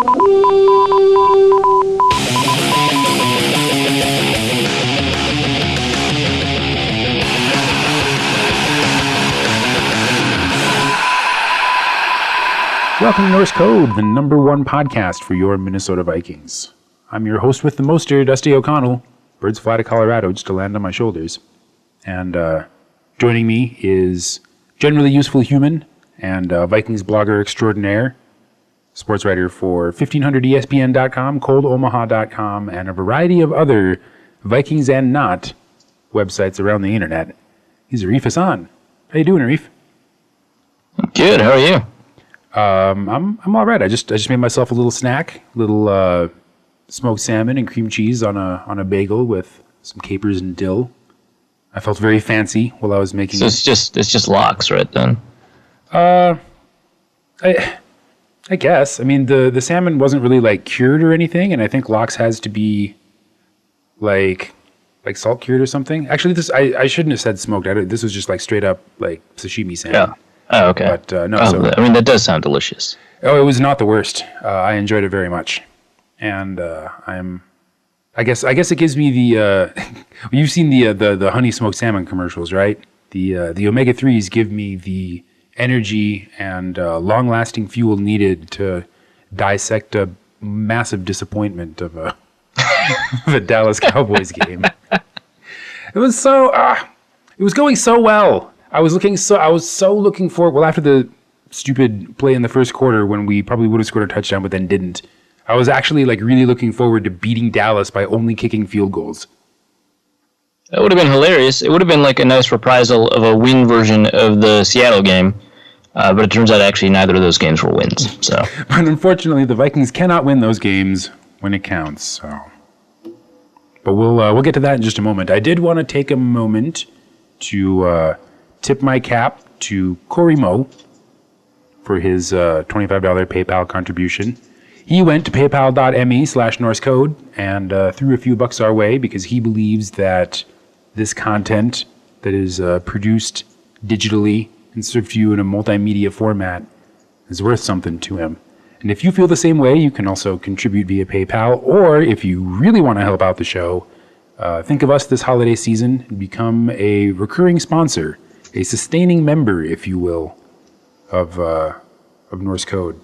Welcome to Norse Code, the number one podcast for your Minnesota Vikings. I'm your host with the moster, Dusty O'Connell. Birds fly to Colorado just to land on my shoulders. And joining me is generally useful human and Vikings blogger extraordinaire, sports writer for 1500ESPN.com, coldomaha.com, and a variety of other Vikings and not websites around the internet. He's Arif Hassan. How you doing, Arif? Good. How are you? I'm all right. I just made myself a little snack, little smoked salmon and cream cheese on a bagel with some capers and dill. I felt very fancy while I was making it. So it's just lox, right then? I guess. I mean, the salmon wasn't really like cured or anything, and I think lox has to be like salt cured or something. Actually, I shouldn't have said smoked. This was just like straight up like sashimi salmon. Yeah. Oh, okay. But no. I mean, that does sound delicious. Oh, it was not the worst. I enjoyed it very much, and I guess it gives me the. You've seen the honey smoked salmon commercials, right? The omega-3s give me the energy and long lasting fuel needed to dissect a massive disappointment of a of a Dallas Cowboys game. It was it was going so well. I was so looking forward. Well, after the stupid play in the first quarter when we probably would have scored a touchdown but then didn't, I was actually like really looking forward to beating Dallas by only kicking field goals. That would have been hilarious. It would have been like a nice reprisal of a win version of the Seattle game, but it turns out actually neither of those games were wins. So, but unfortunately, the Vikings cannot win those games when it counts. So, but we'll get to that in just a moment. I did want to take a moment to tip my cap to Corey Moe for his $25 PayPal contribution. He went to paypal.me/NorseCode and threw a few bucks our way because he believes that this content that is produced digitally and served to you in a multimedia format is worth something to him. And if you feel the same way, you can also contribute via PayPal, or if you really want to help out the show, think of us this holiday season and become a recurring sponsor, a sustaining member, if you will, of Norse Code.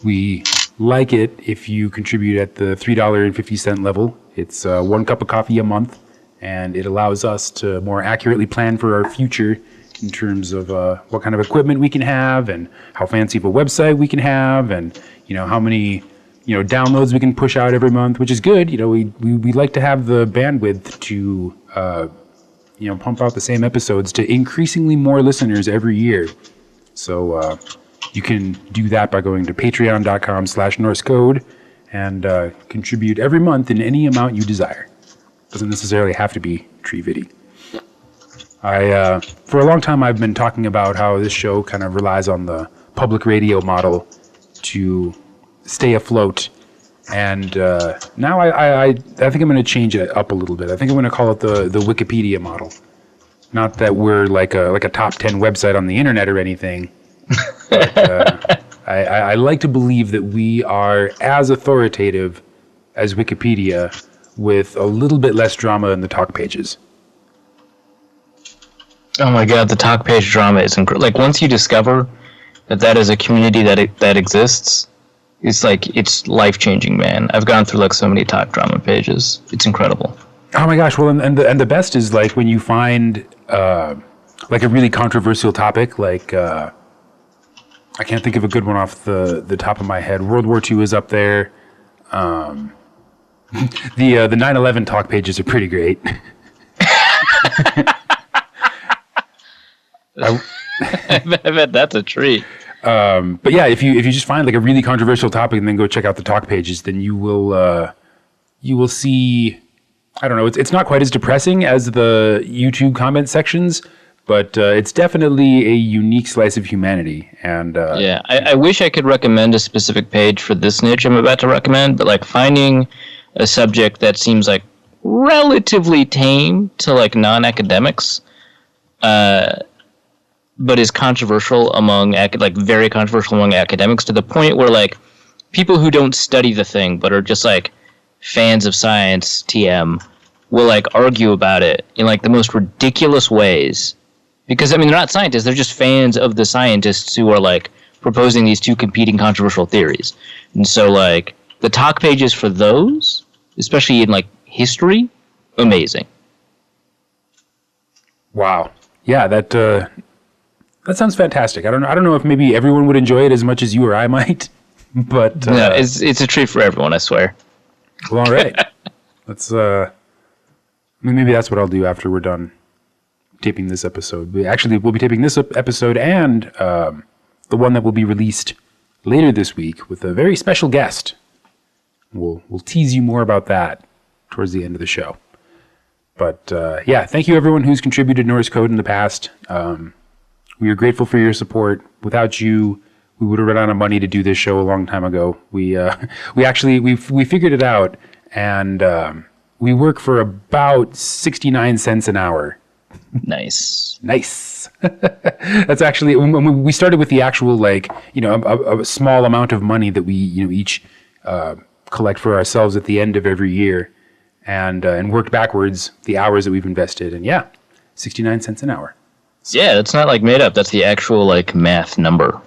We like it if you contribute at the $3.50 level. It's 1 cup of coffee a month, and it allows us to more accurately plan for our future in terms of what kind of equipment we can have and how fancy of a website we can have and how many downloads we can push out every month, which is good. We like to have the bandwidth to pump out the same episodes to increasingly more listeners every year. So you can do that by going to patreon.com/NorseCode and contribute every month in any amount you desire. Doesn't necessarily have to be Tree-Vidi. For a long time, I've been talking about how this show kind of relies on the public radio model to stay afloat. And now I think I'm going to change it up a little bit. I think I'm going to call it the Wikipedia model. Not that we're like a top 10 website on the internet or anything. But I like to believe that we are as authoritative as Wikipedia with a little bit less drama in the talk pages. Oh my God, the talk page drama is incredible. Like once you discover that is a community that exists, it's life-changing, man. I've gone through like so many talk drama pages. It's incredible. Oh my gosh! Well, and the best is like when you find like a really controversial topic. Like I can't think of a good one off the top of my head. World War II is up there. The 9/11 talk pages are pretty great. I bet that's a treat. But yeah, if you just find like a really controversial topic and then go check out the talk pages, then you will see. I don't know. It's not quite as depressing as the YouTube comment sections, but it's definitely a unique slice of humanity. And yeah, I wish I could recommend a specific page for this niche I'm about to recommend, but like finding a subject that seems like relatively tame to like non-academics, but is controversial among very controversial among academics to the point where like people who don't study the thing but are just like fans of science TM will like argue about it in like the most ridiculous ways. Because I mean, they're not scientists; they're just fans of the scientists who are like proposing these two competing controversial theories. And so, like the talk pages for those, especially in like history, amazing. Wow. Yeah, that sounds fantastic. I don't know if maybe everyone would enjoy it as much as you or I might, but no, it's a treat for everyone, I swear. Well, all right. Let's maybe that's what I'll do after we're done taping this episode. We'll be taping this episode and the one that will be released later this week with a very special guest. We'll tease you more about that towards the end of the show. But yeah, thank you everyone who's contributed Norse code in the past. We are grateful for your support. Without you, we would have run out of money to do this show a long time ago. We figured it out, and we work for about 69 cents an hour. Nice. That's actually when we started with the actual a small amount of money that we each collect for ourselves at the end of every year. And worked backwards the hours that we've invested, and 69 cents an hour. Yeah, that's not like made up. That's the actual like math number.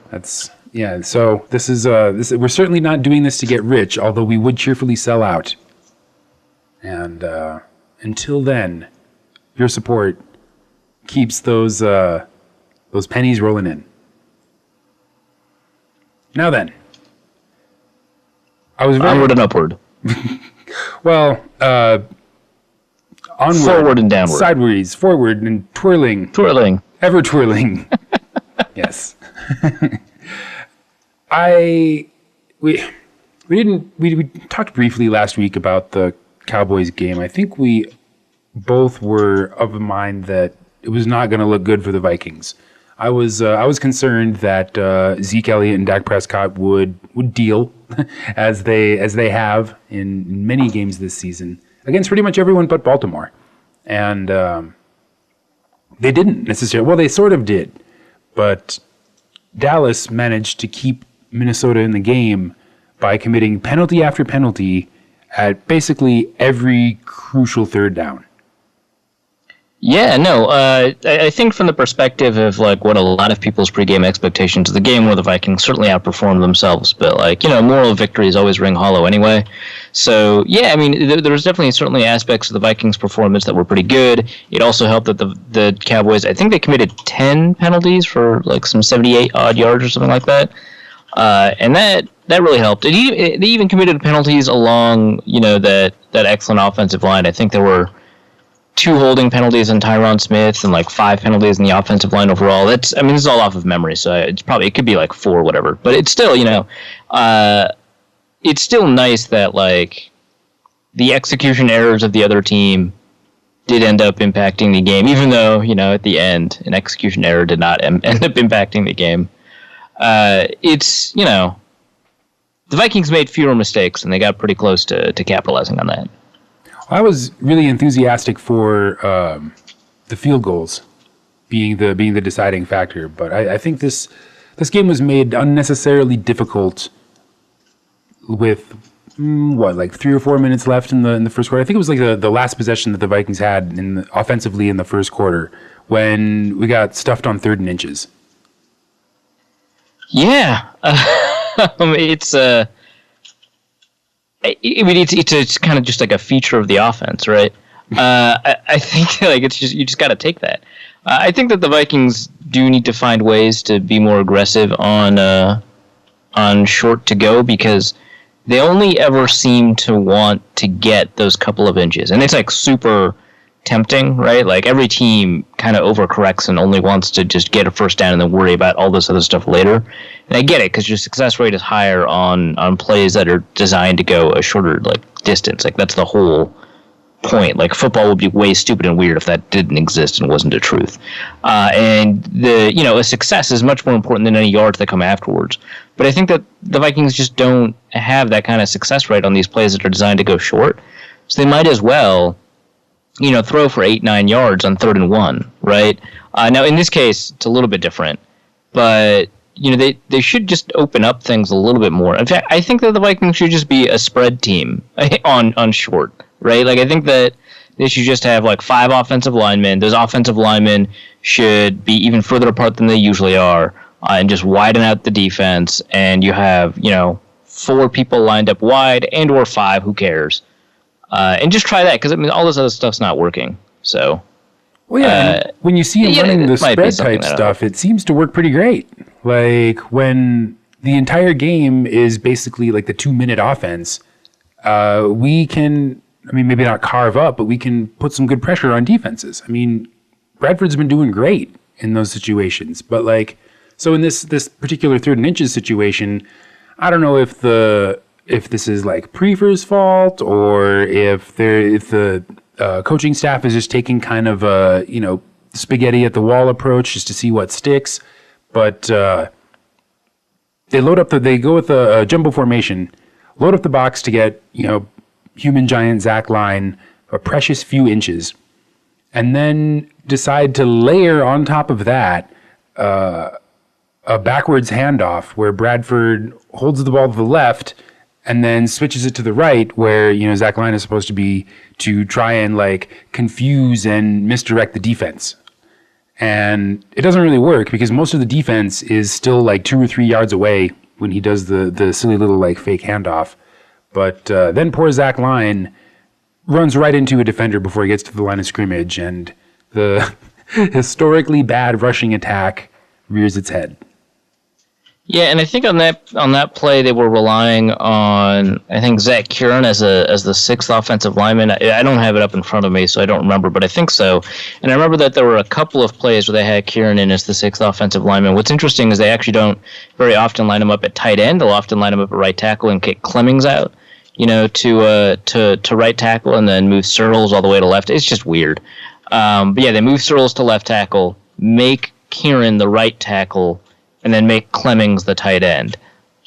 So this is we're certainly not doing this to get rich, although we would cheerfully sell out. And until then, your support keeps those pennies rolling in. Now then, onward and upward. Well, onward, forward and downward, sideways, forward, and twirling, ever twirling. Yes. We talked briefly last week about the Cowboys game. I think we both were of the mind that it was not going to look good for the Vikings. I was concerned that Zeke Elliott and Dak Prescott would deal as they have in many games this season against pretty much everyone but Baltimore, and they didn't necessarily. Well, they sort of did, but Dallas managed to keep Minnesota in the game by committing penalty after penalty at basically every crucial third down. Yeah, no, I think from the perspective of like what a lot of people's pregame expectations of the game were, the Vikings certainly outperformed themselves, but like, moral victories always ring hollow anyway. So yeah, I mean, there was certainly aspects of the Vikings' performance that were pretty good. It also helped that the Cowboys, I think they committed 10 penalties for like some 78 odd yards or something like that, and that really helped. They even committed penalties along that excellent offensive line. I think there were 2 holding penalties on Tyron Smith and like 5 penalties in the offensive line overall. This is all off of memory, so it could be like 4 or whatever. But it's still, it's still nice that like the execution errors of the other team did end up impacting the game, even though, at the end, an execution error did not end up impacting the game. It's, the Vikings made fewer mistakes, and they got pretty close to capitalizing on that. I was really enthusiastic for the field goals being the deciding factor, but I think this game was made unnecessarily difficult with 3 or 4 minutes left in the first quarter. I think it was like the last possession that the Vikings had offensively in the first quarter when we got stuffed on 3rd and inches. Yeah, it's kind of just like a feature of the offense, right? I think like you just got to take that. I think that the Vikings do need to find ways to be more aggressive on short to go, because they only ever seem to want to get those couple of inches, and it's like super tempting, right? Like every team kind of overcorrects and only wants to just get a first down and then worry about all this other stuff later. And I get it, because your success rate is higher on plays that are designed to go a shorter distance. Like that's the whole point. Like football would be way stupid and weird if that didn't exist and wasn't the truth. And a success is much more important than any yards that come afterwards. But I think that the Vikings just don't have that kind of success rate on these plays that are designed to go short. So they might as well throw for 8-9 yards on 3rd and 1, right? Now, in this case, it's a little bit different. But, they should just open up things a little bit more. In fact, I think that the Vikings should just be a spread team on short, right? Like, I think that they should just have like 5 offensive linemen. Those offensive linemen should be even further apart than they usually are, and just widen out the defense. And you have 4 people lined up wide, and or 5. Who cares? And just try that, because all this other stuff's not working. So. Well, yeah, when you see him running the spread type stuff, it seems to work pretty great. Like, when the entire game is basically like the 2-minute offense, we can, maybe not carve up, but we can put some good pressure on defenses. Bradford's been doing great in those situations. But, like, so in this particular 3rd and inches situation, I don't know if this is like Prefer's fault, or if the coaching staff is just taking kind of a, spaghetti at the wall approach just to see what sticks. But they go with a jumbo formation, load up the box to get, human giant Zach line, a precious few inches, and then decide to layer on top of that a backwards handoff where Bradford holds the ball to the left and then switches it to the right, where Zach Line is supposed to be, to try and like confuse and misdirect the defense. And it doesn't really work, because most of the defense is still like 2 or 3 yards away when he does the silly little like fake handoff. But then poor Zach Line runs right into a defender before he gets to the line of scrimmage, and the historically bad rushing attack rears its head. Yeah, and I think on that play they were relying on, I think, Zach Kieran as the 6th offensive lineman. I don't have it up in front of me, so I don't remember, but I think so. And I remember that there were a couple of plays where they had Kieran in as the 6th offensive lineman. What's interesting is they actually don't very often line him up at tight end. They'll often line him up at right tackle and kick Clemmings out, to right tackle, and then move Searles all the way to left. It's just weird. But yeah, they move Searles to left tackle, make Kieran the right tackle, and then make Clemmings the tight end.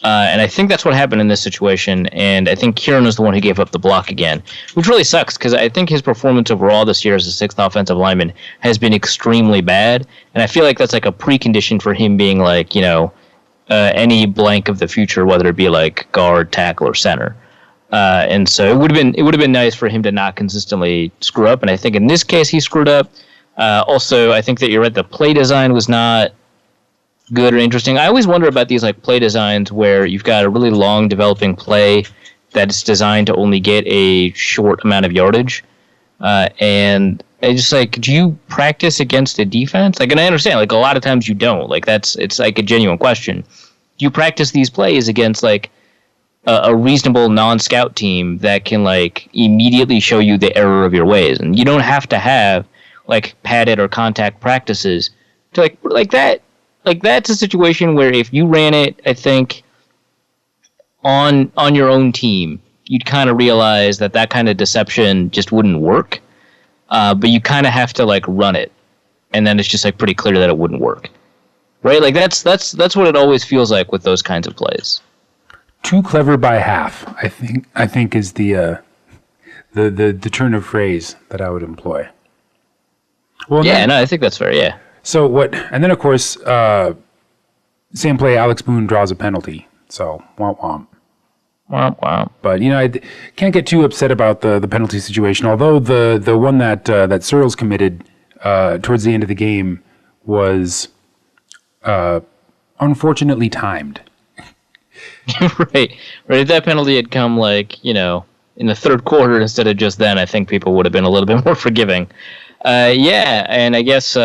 And I think that's what happened in this situation, and I think Kieran was the one who gave up the block again, which really sucks, because I think his performance overall this year as a 6th offensive lineman has been extremely bad, and I feel like that's like a precondition for him being like, any blank of the future, whether it be like guard, tackle, or center. And so it would have been nice for him to not consistently screw up, and I think in this case he screwed up. Also, I think that you're right, the play design was not good or interesting. I always wonder about these like play designs where you've got a really long developing play that's designed to only get a short amount of yardage, and I just like, do you practice against a defense? Like, and I understand, like, a lot of times you don't. Like, it's like a genuine question. Do you practice these plays against like a reasonable non-scout team that can like immediately show you the error of your ways? And you don't have to have like padded or contact practices to like that. Like, that's a situation where if you ran it, I think, on your own team, you'd kind of realize that kind of deception just wouldn't work. But you kind of have to like run it, and then it's just like pretty clear that it wouldn't work, right? Like that's what it always feels like with those kinds of plays. Too clever by half, I think is the turn of phrase that I would employ. Well, yeah, no, I think that's fair. Yeah. So what? And then of course, same play. Alex Boone draws a penalty. So womp womp. Womp womp. But I can't get too upset about the penalty situation. Although the one that Searles committed towards the end of the game was unfortunately timed. Right. If that penalty had come in the third quarter instead of just then, I think people would have been a little bit more forgiving. Yeah, and I guess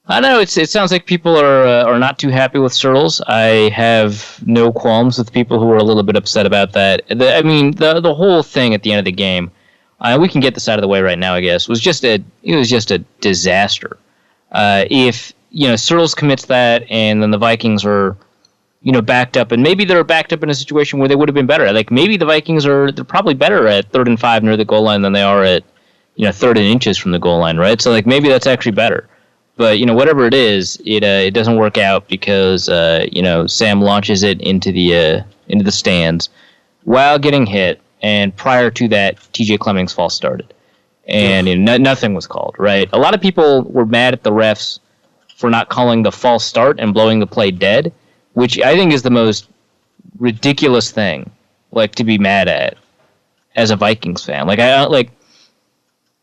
I don't know. It sounds like people are not too happy with Searles. I have no qualms with people who are a little bit upset about that. The whole thing at the end of the game, we can get this out of the way right now, I guess, was just a disaster. If Searles commits that, and then the Vikings are backed up, and maybe they're backed up in a situation where they would have been better. Like, maybe the Vikings they're probably better at 3rd and 5 near the goal line than they are at 3rd and inches from the goal line, right? So like maybe that's actually better. But whatever it is, it doesn't work out because Sam launches it into the stands while getting hit, and prior to that, TJ Clemmings false started, and nothing was called. Right? A lot of people were mad at the refs for not calling the false start and blowing the play dead, which I think is the most ridiculous thing, like, to be mad at as a Vikings fan. Like,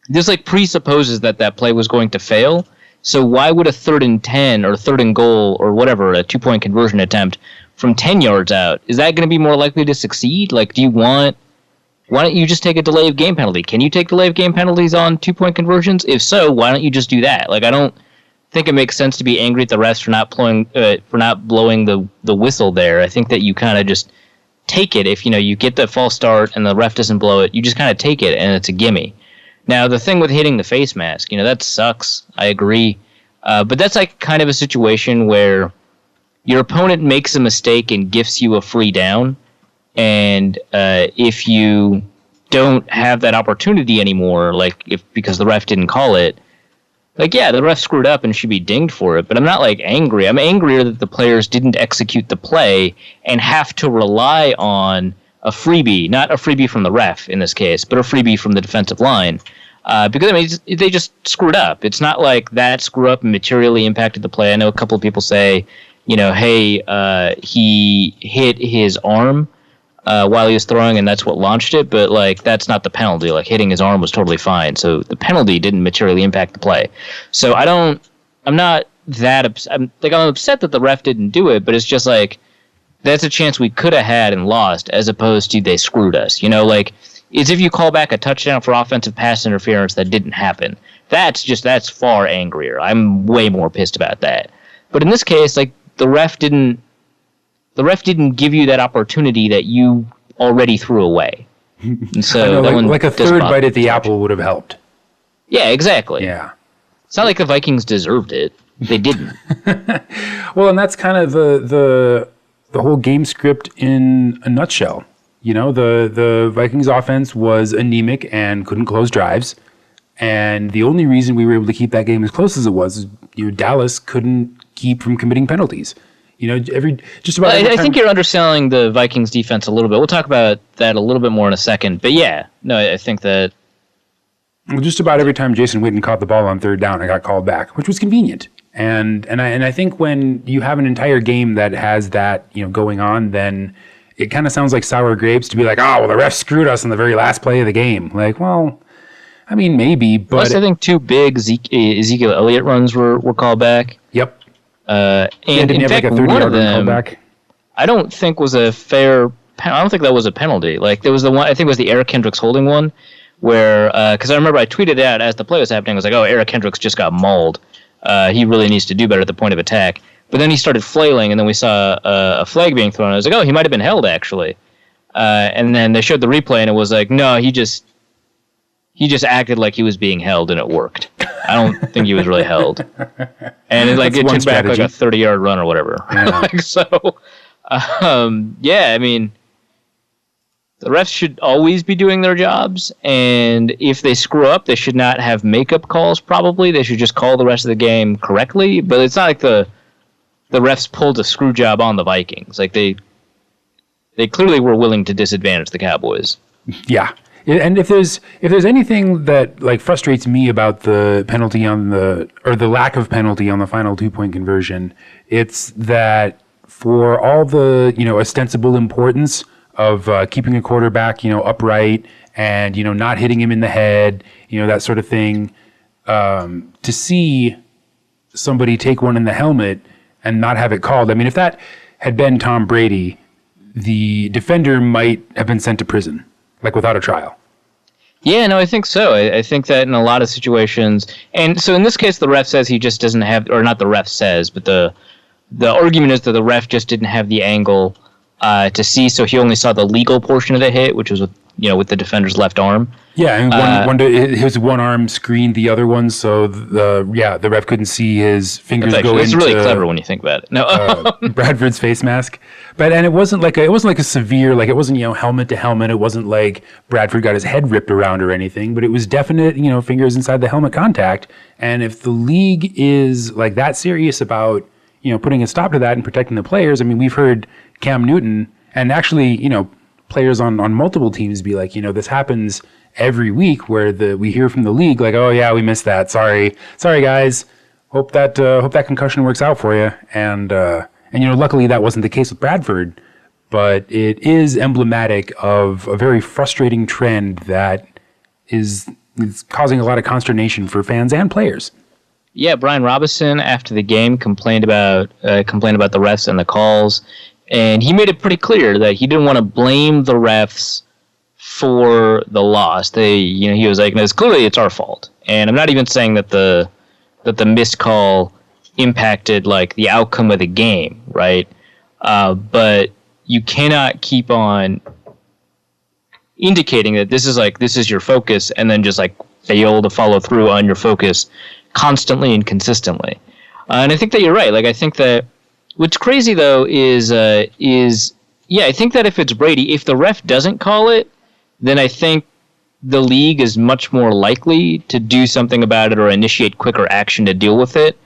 this, like, presupposes that play was going to fail. So why would a 3rd and 10 or 3rd and goal or whatever, a 2-point conversion attempt from 10 yards out, is that going to be more likely to succeed? Like, why don't you just take a delay of game penalty? Can you take delay of game penalties on 2-point conversions? If so, why don't you just do that? Like, I don't think it makes sense to be angry at the refs for not blowing the whistle there. I think that you kind of just take it. If you get the false start and the ref doesn't blow it, you just kind of take it and it's a gimme. Now, the thing with hitting the face mask, that sucks. I agree. But that's like kind of a situation where your opponent makes a mistake and gifts you a free down. And if you don't have that opportunity anymore, because the ref didn't call it, the ref screwed up and should be dinged for it. But I'm not angry. I'm angrier that the players didn't execute the play and have to rely on a freebie, not a freebie from the ref in this case, but a freebie from the defensive line. Because they just screwed up. It's not like that screw up materially impacted the play. I know a couple of people say, hey, he hit his arm while he was throwing, and that's what launched it. But that's not the penalty. Hitting his arm was totally fine. So the penalty didn't materially impact the play. So I'm not that upset. I'm upset that the ref didn't do it, but it's just that's a chance we could have had and lost, as opposed to they screwed us. It's if you call back a touchdown for offensive pass interference that didn't happen. That's far angrier. I'm way more pissed about that. But in this case, the ref didn't give you that opportunity that you already threw away. And so I know, a third bite at the apple would have helped. Yeah, exactly. Yeah. It's not like the Vikings deserved it. They didn't. Well, and that's kind of the whole game script in a nutshell. The Vikings offense was anemic and couldn't close drives. And the only reason we were able to keep that game as close as it was is, Dallas couldn't keep from committing penalties. I think you're underselling the Vikings defense a little bit. We'll talk about that a little bit more in a second. But yeah, no, I think that... Well, just about every time Jason Witten caught the ball on 3rd down, I got called back, which was convenient. And I think when you have an entire game that has that, going on, then it kind of sounds like sour grapes to be like, oh, well, the ref screwed us on the very last play of the game. Maybe, but... Plus, I think 2 big Ezekiel Elliott runs were called back. Yep. And in fact, one of them, I don't think was a fair... I don't think that was a penalty. There was the one, I think it was the Eric Kendricks holding one, where... Because I remember I tweeted it out as the play was happening. I was like, oh, Eric Kendricks just got mauled. He really needs to do better at the point of attack. But then he started flailing, and then we saw a flag being thrown. I was like, oh, he might have been held, actually. And then they showed the replay, and it was like, no, he just acted like he was being held, and it worked. I don't think he was really held. And it took back a 30-yard run or whatever. Yeah. The refs should always be doing their jobs, and if they screw up, they should not have makeup calls, probably. They should just call the rest of the game correctly, but it's not like the refs pulled a screw job on the Vikings. They clearly were willing to disadvantage the Cowboys. Yeah. And if there's anything that frustrates me about the penalty or the lack of penalty on the final 2-point conversion, it's that for all the, ostensible importance of keeping a quarterback, upright and, not hitting him in the head, that sort of thing, to see somebody take one in the helmet and not have it called. I mean, if that had been Tom Brady, the defender might have been sent to prison, without a trial. Yeah, no, I think so. I think that in a lot of situations, and so in this case, the ref says he just doesn't have, or not the ref says, but the argument is that the ref just didn't have the angle to see, so he only saw the legal portion of the hit, which was with the defender's left arm. Yeah, and his one arm screened the other one, so the ref couldn't see his fingers go into. It's really clever when you think about it. No, Bradford's face mask, and it wasn't like a severe, it wasn't helmet to helmet. It wasn't like Bradford got his head ripped around or anything, but it was definite fingers inside the helmet contact. And if the league is that serious about putting a stop to that and protecting the players, I mean, we've heard Cam Newton and actually players on multiple teams be like, this happens every week where we hear from the league oh yeah, we missed that, sorry guys, hope that concussion works out for you. And luckily that wasn't the case with Bradford, but it is emblematic of a very frustrating trend that is causing a lot of consternation for fans and players. Yeah, Brian Robinson after the game complained about the refs and the calls, and he made it pretty clear that he didn't want to blame the refs for the loss. He was like, clearly it's our fault, and I'm not even saying that the missed call impacted like the outcome of the game, right? But you cannot keep on indicating that this is your focus, and then just like fail to follow through on your focus constantly and consistently. And I think that you're right. Like I think that what's crazy though is I think that if it's Brady, if the ref doesn't call it, then I think the league is much more likely to do something about it or initiate quicker action to deal with it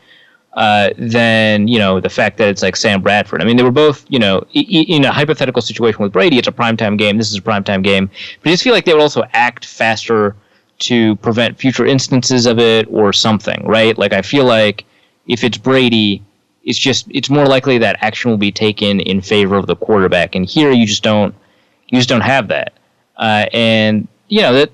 than, the fact that it's like Sam Bradford. I mean, they were both, in a hypothetical situation with Brady, it's a primetime game, this is a primetime game. But I just feel like they would also act faster to prevent future instances of it or something, right? Like, I feel like if it's Brady, it's more likely that action will be taken in favor of the quarterback. And here you just don't have that.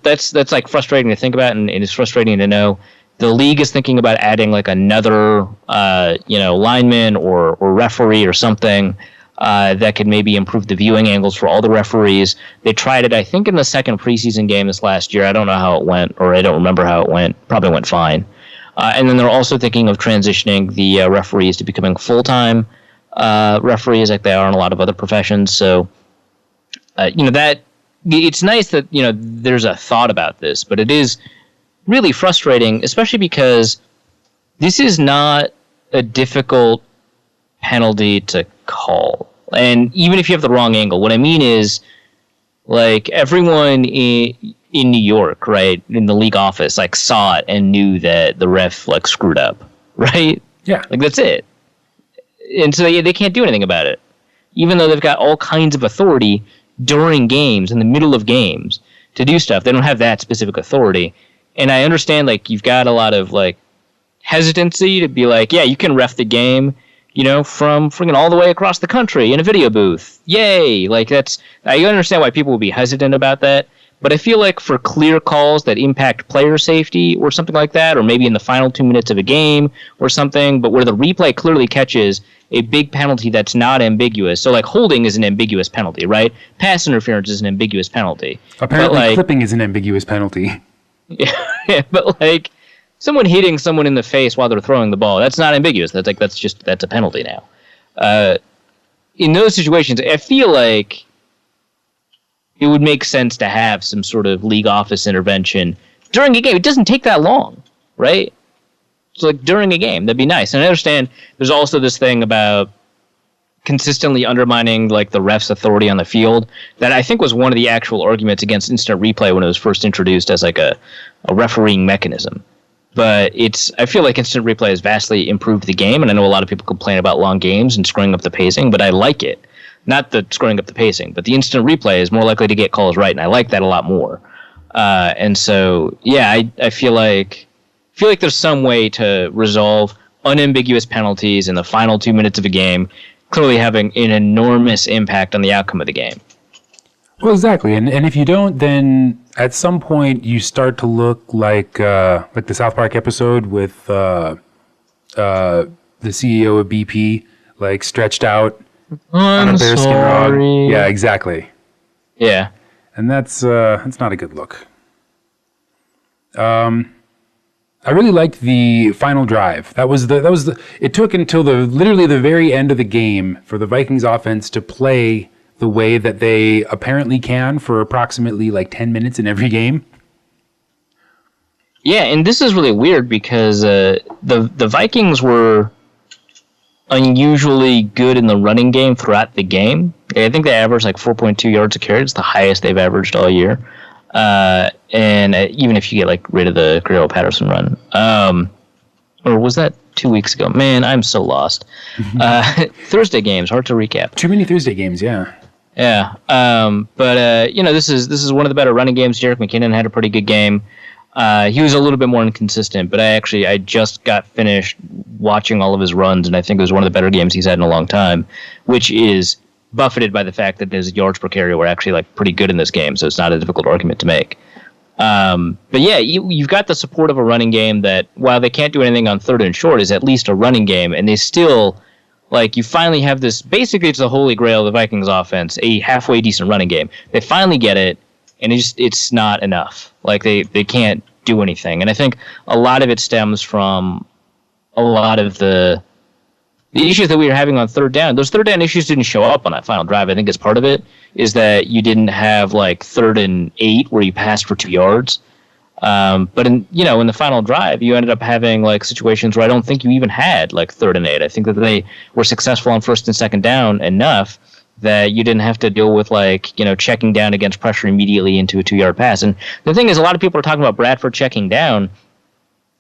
That's like frustrating to think about, and it's frustrating to know. The league is thinking about adding like another, lineman or referee or something that could maybe improve the viewing angles for all the referees. They tried it, I think, in the second preseason game this last year. I don't know how it went, or I don't remember how it went. Probably went fine. And then they're also thinking of transitioning the referees to becoming full-time referees like they are in a lot of other professions. So, that it's nice that, there's a thought about this, but it is really frustrating, especially because this is not a difficult penalty to call. And even if you have the wrong angle, what I mean is, like, everyone in New York, right, in the league office, like, saw it and knew that the ref, like, screwed up, right? Yeah. Like, that's it. And so they can't do anything about it, even though they've got all kinds of authority during games, in the middle of games, to do stuff. They don't have that specific authority. And I understand, like, you've got a lot of, like, hesitancy to be like, yeah, you can ref the game, from freaking all the way across the country in a video booth. Yay! Like, I understand why people would be hesitant about that. But I feel like for clear calls that impact player safety or something like that, or maybe in the final 2 minutes of a game or something, but where the replay clearly catches a big penalty that's not ambiguous. So, like, holding is an ambiguous penalty, right? Pass interference is an ambiguous penalty. Apparently, clipping is an ambiguous penalty. Yeah, but, like, someone hitting someone in the face while they're throwing the ball, that's not ambiguous. That's a penalty now. In those situations, I feel like it would make sense to have some sort of league office intervention during a game. It doesn't take that long, right? So, like, during a game, that'd be nice. And I understand there's also this thing about consistently undermining, like, the ref's authority on the field that I think was one of the actual arguments against instant replay when it was first introduced as, like, a refereeing mechanism. But I feel like instant replay has vastly improved the game, and I know a lot of people complain about long games and screwing up the pacing, but I like it. Not the screwing up the pacing, but the instant replay is more likely to get calls right, and I like that a lot more. And so, yeah, I feel like there's some way to resolve unambiguous penalties in the final 2 minutes of a game, clearly having an enormous impact on the outcome of the game. Well, exactly, and if you don't, then at some point you start to look like the South Park episode with the CEO of BP, like, stretched out on a bearskin rug. Yeah, exactly. Yeah, and that's not a good look. I really liked the final drive. It took until literally the very end of the game for the Vikings offense to play the way that they apparently can for approximately like 10 minutes in every game. Yeah, and this is really weird because the Vikings were unusually good in the running game throughout the game. I think they averaged like 4.2 yards a carry. It's the highest they've averaged all year. And even if you get like rid of the Cordero Patterson run, or was that 2 weeks ago? Man, I'm so lost. Thursday games, hard to recap. Too many Thursday games, yeah. Yeah. But this is one of the better running games. Jerick McKinnon had a pretty good game. He was a little bit more inconsistent, but I just got finished watching all of his runs, and I think it was one of the better games he's had in a long time, which is buffeted by the fact that his yards per carry were actually like pretty good in this game, so it's not a difficult argument to make. But yeah, you've got the support of a running game that, while they can't do anything on third and short, is at least a running game, and they still, like, you finally have this, basically it's the holy grail of the Vikings offense, a halfway decent running game. They finally get it, and it's not enough. Like, they can't do anything. And I think a lot of it stems from a lot of the issues that we were having on third down. Those third down issues didn't show up on that final drive. I think as part of it is that you didn't have, like, 3rd and 8 where you passed for 2 yards. But in the final drive, you ended up having, like, situations where I don't think you even had, like, 3rd and 8. I think that they were successful on 1st and 2nd down enough that you didn't have to deal with, like, checking down against pressure immediately into a 2-yard pass. And the thing is, a lot of people are talking about Bradford checking down,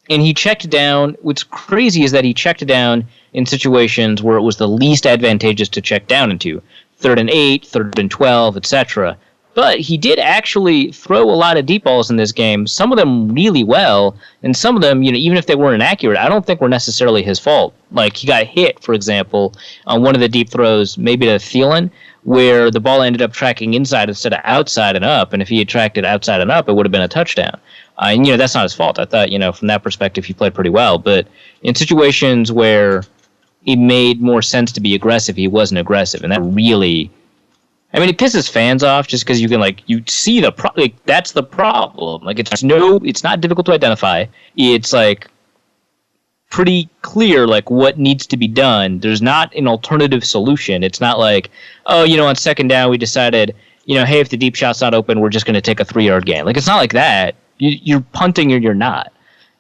and he checked down. What's crazy is that he checked down in situations where it was the least advantageous to check down into, 3rd and 8, 3rd and 12, etc. But he did actually throw a lot of deep balls in this game, some of them really well, and some of them, even if they weren't inaccurate, I don't think were necessarily his fault. Like, he got hit, for example, on one of the deep throws, maybe to Thielen, where the ball ended up tracking inside instead of outside and up, and if he had tracked it outside and up, it would have been a touchdown. And, that's not his fault. I thought, from that perspective, he played pretty well. But in situations where it made more sense to be aggressive, he wasn't aggressive, and that really... I mean, it pisses fans off just because you can, like, you see that's the problem. Like, it's not difficult to identify. It's, like, pretty clear, like, what needs to be done. There's not an alternative solution. It's not like, on 2nd down we decided, hey, if the deep shot's not open, we're just going to take a 3-yard gain. Like, it's not like that. You're punting or you're not.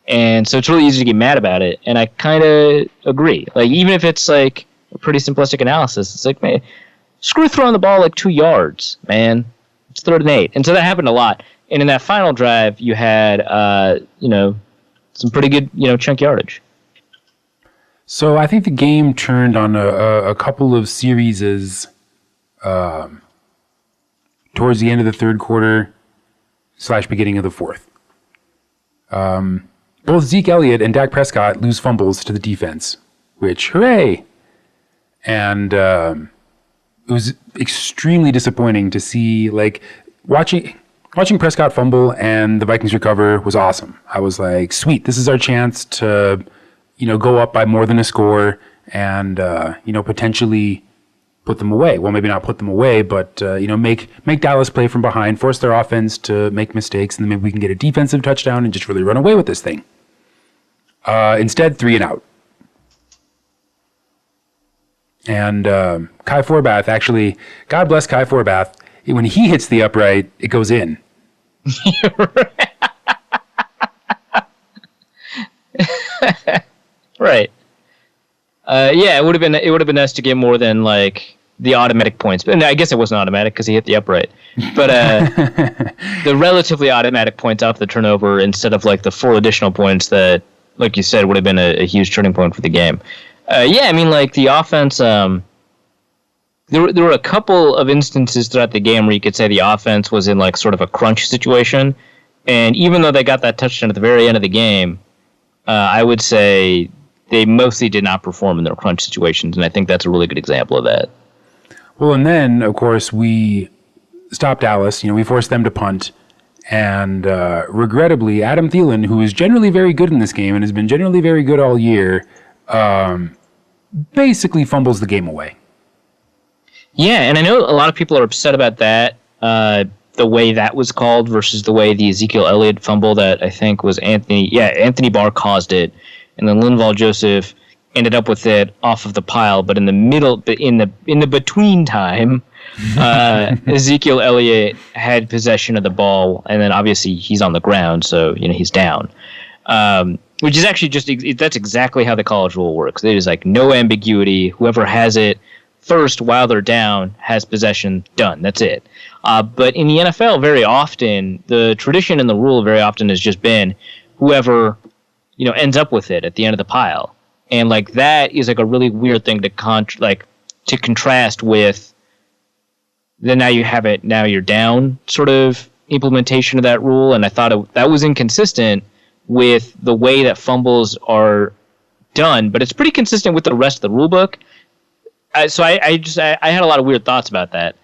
And so it's really easy to get mad about it. And I kind of agree. Like, even if it's, like, a pretty simplistic analysis, it's like, man, screw throwing the ball like 2 yards, man. It's 3rd and 8. And so that happened a lot. And in that final drive, you had, some pretty good, chunk yardage. So I think the game turned on a couple of series towards the end of the 3rd quarter / beginning of the 4th. Both Zeke Elliott and Dak Prescott lose fumbles to the defense, which, hooray! And it was extremely disappointing to see, like, watching Prescott fumble and the Vikings recover was awesome. I was like, sweet, this is our chance to, go up by more than a score and, potentially put them away. Well, maybe not put them away, but, make Dallas play from behind, force their offense to make mistakes, and then maybe we can get a defensive touchdown and just really run away with this thing. Instead, 3 and out. And Kai Forbath, actually, God bless Kai Forbath, when he hits the upright, it goes in. Right. It would have been nice to get more than, like, the automatic points. But I guess it wasn't automatic because he hit the upright. But the relatively automatic points off the turnover instead of, like, the 4 additional points that, like you said, would have been a huge turning point for the game. The offense, there were a couple of instances throughout the game where you could say the offense was in, like, sort of a crunch situation. And even though they got that touchdown at the very end of the game, I would say they mostly did not perform in their crunch situations. And I think that's a really good example of that. Well, and then, of course, we stopped Dallas. We forced them to punt. And regrettably, Adam Thielen, who is generally very good in this game and has been generally very good all year, basically fumbles the game away. Yeah, and I know a lot of people are upset about that, the way that was called versus the way the Ezekiel Elliott fumble that I think was Anthony Barr caused it, and then Linval Joseph ended up with it off of the pile, but in the middle, in the between time, Ezekiel Elliott had possession of the ball, and then obviously he's on the ground, so he's down. Which is actually that's exactly how the college rule works. It is like no ambiguity. Whoever has it first while they're down has possession. Done. That's it. But in the NFL, very often, the tradition and the rule very often has just been whoever ends up with it at the end of the pile. And, like, that is, like, a really weird thing to contrast with the now you have it, now you're down sort of implementation of that rule, and I thought that was inconsistent with the way that fumbles are done, but it's pretty consistent with the rest of the rule book. So I had a lot of weird thoughts about that.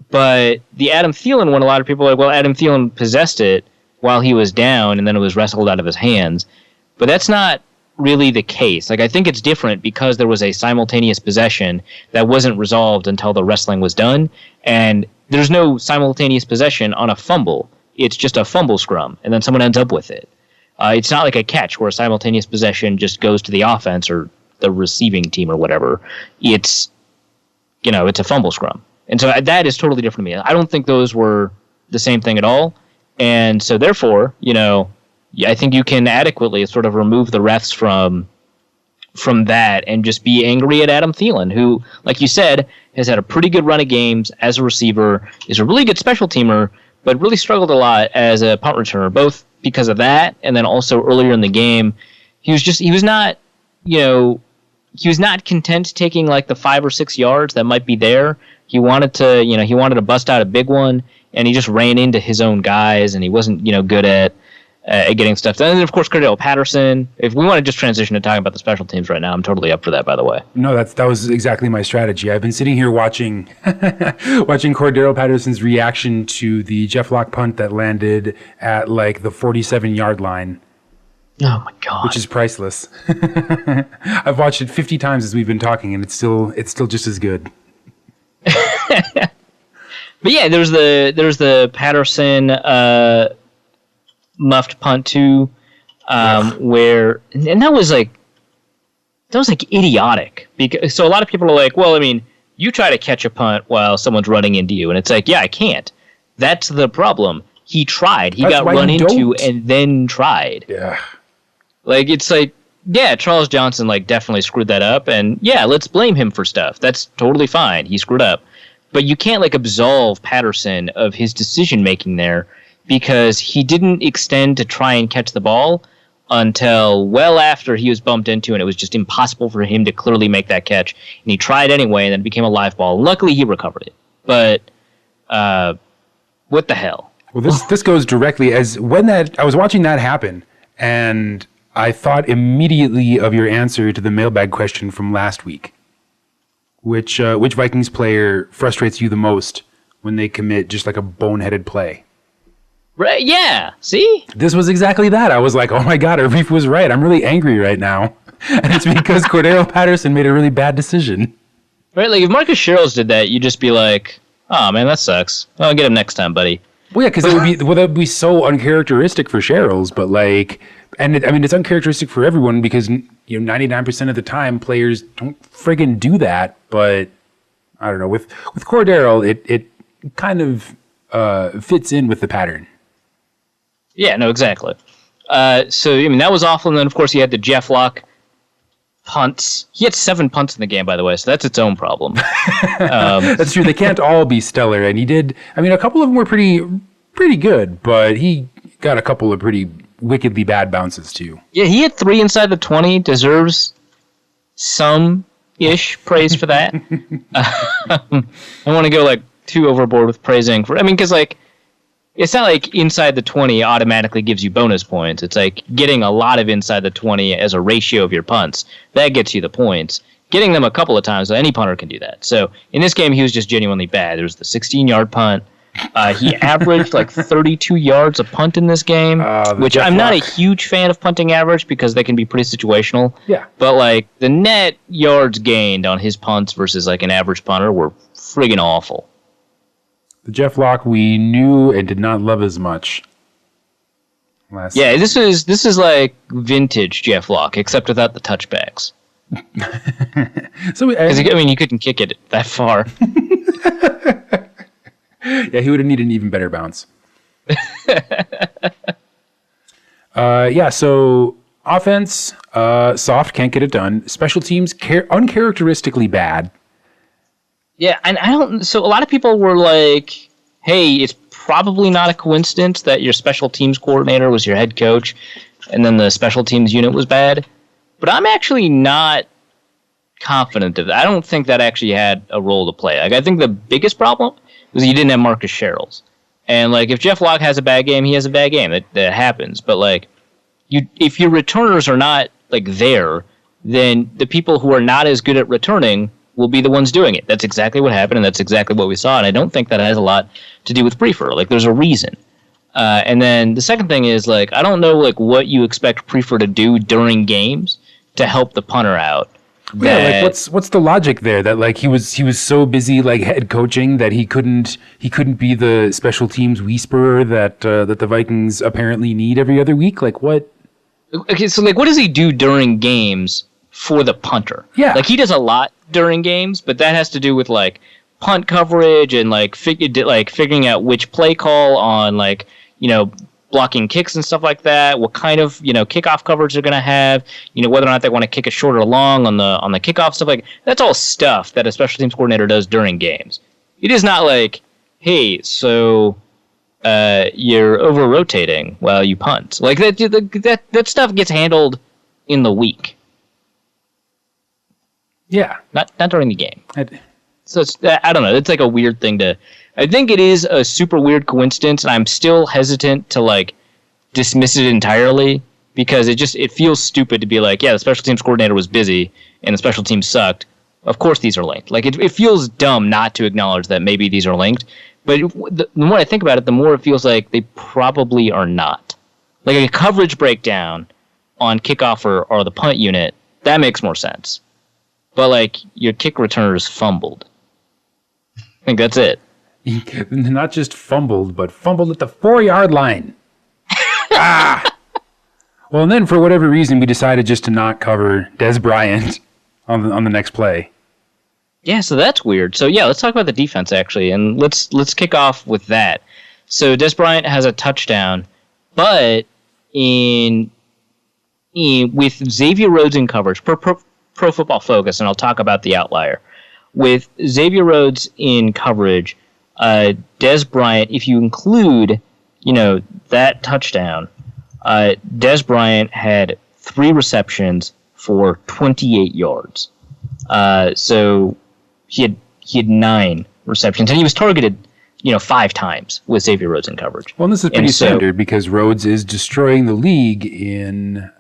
But the Adam Thielen one, a lot of people are like, well, Adam Thielen possessed it while he was down, and then it was wrestled out of his hands. But that's not really the case. Like, I think it's different because there was a simultaneous possession that wasn't resolved until the wrestling was done, and there's no simultaneous possession on a fumble. It's just a fumble scrum, and then someone ends up with it. It's not like a catch where a simultaneous possession just goes to the offense or the receiving team or whatever. It's a fumble scrum. And so that is totally different to me. I don't think those were the same thing at all. And so therefore, I think you can adequately sort of remove the refs from that and just be angry at Adam Thielen, who, like you said, has had a pretty good run of games as a receiver, is a really good special teamer, but really struggled a lot as a punt returner, both because of that and then also earlier in the game, he was not content taking like the 5 or 6 yards that might be there. He wanted to bust out a big one, and he just ran into his own guys, and he wasn't, good at getting stuff done. And then, of course, Cordell Patterson. If we want to just transition to talking about the special teams right now, I'm totally up for that, by the way. No, that was exactly my strategy. I've been sitting here watching Cordell Patterson's reaction to the Jeff Locke punt that landed at like the 47-yard line. Oh my God! Which is priceless. I've watched it 50 times as we've been talking, and it's still just as good. But yeah, there's the Patterson muffed punt too, where and that was like idiotic because so a lot of people are like, well, I mean, you try to catch a punt while someone's running into you, and it's like, yeah, I can't. That's the problem. He tried. He got run into and then tried. Yeah. Like, it's like, yeah, Charles Johnson, like, definitely screwed that up, and yeah, let's blame him for stuff. That's totally fine. He screwed up. But you can't, like, absolve Patterson of his decision-making there because he didn't extend to try and catch the ball until well after he was bumped into, and it was just impossible for him to clearly make that catch. And he tried anyway, and then it became a live ball. Luckily, he recovered it. But what the hell? Well, this goes directly as when I was watching that happen, and I thought immediately of your answer to the mailbag question from last week. Which Vikings player frustrates you the most when they commit just like a boneheaded play? Right? Yeah. See? This was exactly that. I was like, oh my God, Arif was right. I'm really angry right now. And it's because Cordell Patterson made a really bad decision. Right? Like if Marcus Sherrills did that, you'd just be like, oh man, that sucks. I'll get him next time, buddy. Well, yeah, because that would be so uncharacteristic for Sherrills, but like, it's uncharacteristic for everyone because 99% of the time players don't friggin' do that. But I don't know, with Cordell, it kind of fits in with the pattern. Yeah, no, exactly. So that was awful, and then of course he had the Jeff Locke punts. He had 7 punts in the game, by the way, so that's its own problem. That's true. They can't all be stellar, and he did. A couple of them were pretty good, but he got a couple of pretty wickedly bad bounces too. Yeah, he had 3 inside the 20. Deserves some-ish praise for that. I want to go like too overboard with praising for. Because like it's not like inside the 20 automatically gives you bonus points. It's like getting a lot of inside the 20 as a ratio of your punts. That gets you the points. Getting them a couple of times, any punter can do that. So in this game, he was just genuinely bad. There was the 16-yard punt. He averaged like 32 yards a punt in this game, which I'm not a huge fan of punting average because they can be pretty situational. Yeah. But like the net yards gained on his punts versus like an average punter were friggin' awful. The Jeff Locke we knew and did not love as much. Yeah, this is like vintage Jeff Locke, except without the touchbacks. You couldn't kick it that far. Yeah, he would have needed an even better bounce. So offense, soft, can't get it done. Special teams, uncharacteristically bad. Yeah, and so a lot of people were like, hey, it's probably not a coincidence that your special teams coordinator was your head coach, and then the special teams unit was bad. But I'm actually not confident of that. I don't think that actually had a role to play. Like, I think the biggest problem was you didn't have Marcus Sherrills. And like if Jeff Locke has a bad game, he has a bad game. That happens. But like if your returners are not like there, then the people who are not as good at returning will be the ones doing it. That's exactly what happened, and that's exactly what we saw. And I don't think that has a lot to do with Prefer. Like there's a reason. And then the second thing is like I don't know like what you expect Prefer to do during games to help the punter out. Yeah, like what's the logic there? That like he was so busy like head coaching that he couldn't be the special teams whisperer that the Vikings apparently need every other week. Like what? Okay, so like what does he do during games for the punter? Yeah, like he does a lot during games, but that has to do with like punt coverage and like figuring out which play call on like blocking kicks and stuff like that, what kind of, kickoff coverage they're going to have, whether or not they want to kick it short or long on the kickoff, stuff like that's all stuff that a special teams coordinator does during games. It is not like, hey, so you're over-rotating while you punt. Like that stuff gets handled in the week. Yeah. Not during the game. So it's, I don't know. It's like a weird thing to... I think it is a super weird coincidence, and I'm still hesitant to like dismiss it entirely because it feels stupid to be like, yeah, the special teams coordinator was busy and the special teams sucked. Of course these are linked. Like it feels dumb not to acknowledge that maybe these are linked, but the more I think about it, the more it feels like they probably are not. Like a coverage breakdown on kickoff or the punt unit, that makes more sense. But like your kick returners fumbled. I think that's it. Not just fumbled, but fumbled at the 4-yard line. Well, and then for whatever reason, we decided just to not cover Des Bryant on the next play. Yeah, so that's weird. So yeah, let's talk about the defense actually, and let's kick off with that. So Des Bryant has a touchdown, but with Xavier Rhodes in coverage, Pro Football Focus, and I'll talk about the outlier. With Xavier Rhodes in coverage, Des Bryant, if you include, that touchdown, Des Bryant had 3 receptions for 28 yards. So he had 9 receptions, and he was targeted, 5 times with Xavier Rhodes in coverage. Well, and this is pretty standard because Rhodes is destroying the league in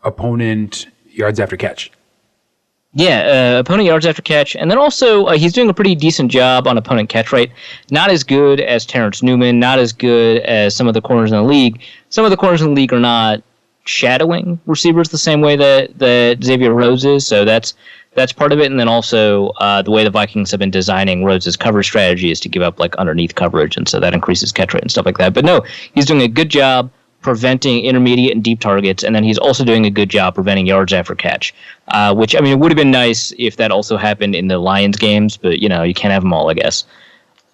opponent yards after catch. Yeah, opponent yards after catch, and then also he's doing a pretty decent job on opponent catch rate. Not as good as Terrence Newman, not as good as some of the corners in the league. Some of the corners in the league are not shadowing receivers the same way that Xavier Rhodes is, so that's part of it. And then also the way the Vikings have been designing Rhodes' coverage strategy is to give up like underneath coverage, and so that increases catch rate and stuff like that. But no, he's doing a good job preventing intermediate and deep targets, and then he's also doing a good job preventing yards after catch, which, I mean, it would have been nice if that also happened in the Lions games, but, you can't have them all, I guess.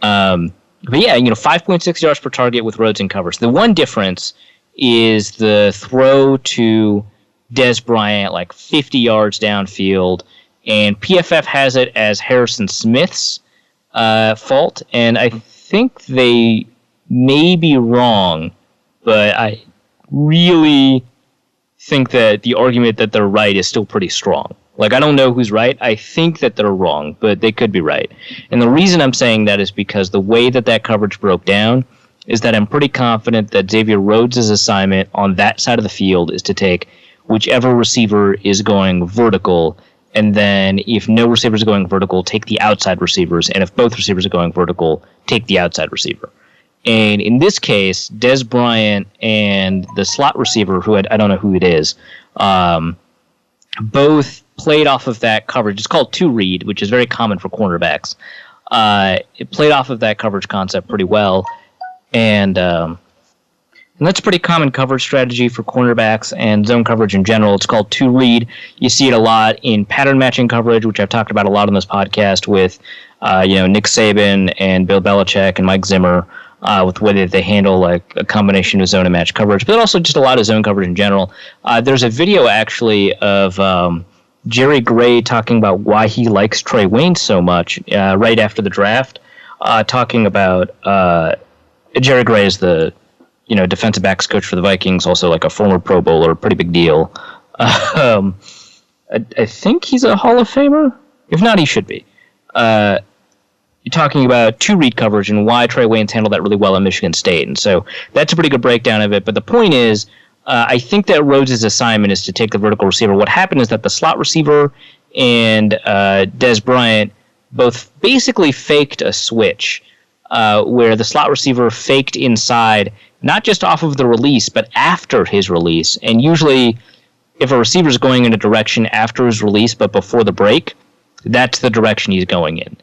But yeah, 5.6 yards per target with Rhodes in coverage. The one difference is the throw to Des Bryant, like 50 yards downfield, and PFF has it as Harrison Smith's fault, and I think they may be wrong, but I really think that the argument that they're right is still pretty strong. Like, I don't know who's right. I think that they're wrong, but they could be right. And the reason I'm saying that is because the way that coverage broke down is that I'm pretty confident that Xavier Rhodes' assignment on that side of the field is to take whichever receiver is going vertical, and then if no receivers are going vertical, take the outside receivers, and if both receivers are going vertical, take the outside receiver. And in this case, Des Bryant and the slot receiver, who I don't know who it is, both played off of that coverage. It's called two-read, which is very common for cornerbacks. It played off of that coverage concept pretty well. And that's a pretty common coverage strategy for cornerbacks and zone coverage in general. It's called two-read. You see it a lot in pattern matching coverage, which I've talked about a lot on this podcast with Nick Saban and Bill Belichick and Mike Zimmer. With the way that they handle like a combination of zone and match coverage, but also just a lot of zone coverage in general. There's a video actually of Jerry Gray talking about why he likes Trey Waynes so much right after the draft, talking about Jerry Gray is the defensive backs coach for the Vikings, also like a former Pro Bowler, pretty big deal. I think he's a Hall of Famer. If not, he should be. you're talking about two read coverage and why Trey Waynes handled that really well at Michigan State. And so that's a pretty good breakdown of it. But the point is, I think that Rhodes' assignment is to take the vertical receiver. What happened is that the slot receiver and Dez Bryant both basically faked a switch where the slot receiver faked inside, not just off of the release, but after his release. And usually, if a receiver is going in a direction after his release but before the break, that's the direction he's going in.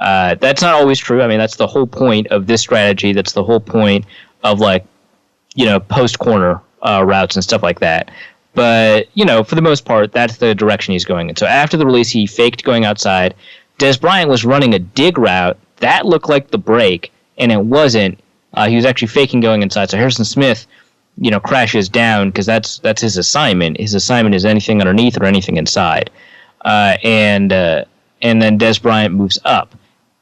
That's not always true. I mean, that's the whole point of this strategy. That's the whole point of, like, post-corner routes and stuff like that. But, for the most part, that's the direction he's going in. So after the release, he faked going outside. Dez Bryant was running a dig route. That looked like the break, and it wasn't. He was actually faking going inside. So Harrison Smith, crashes down because that's his assignment. His assignment is anything underneath or anything inside. And then Dez Bryant moves up.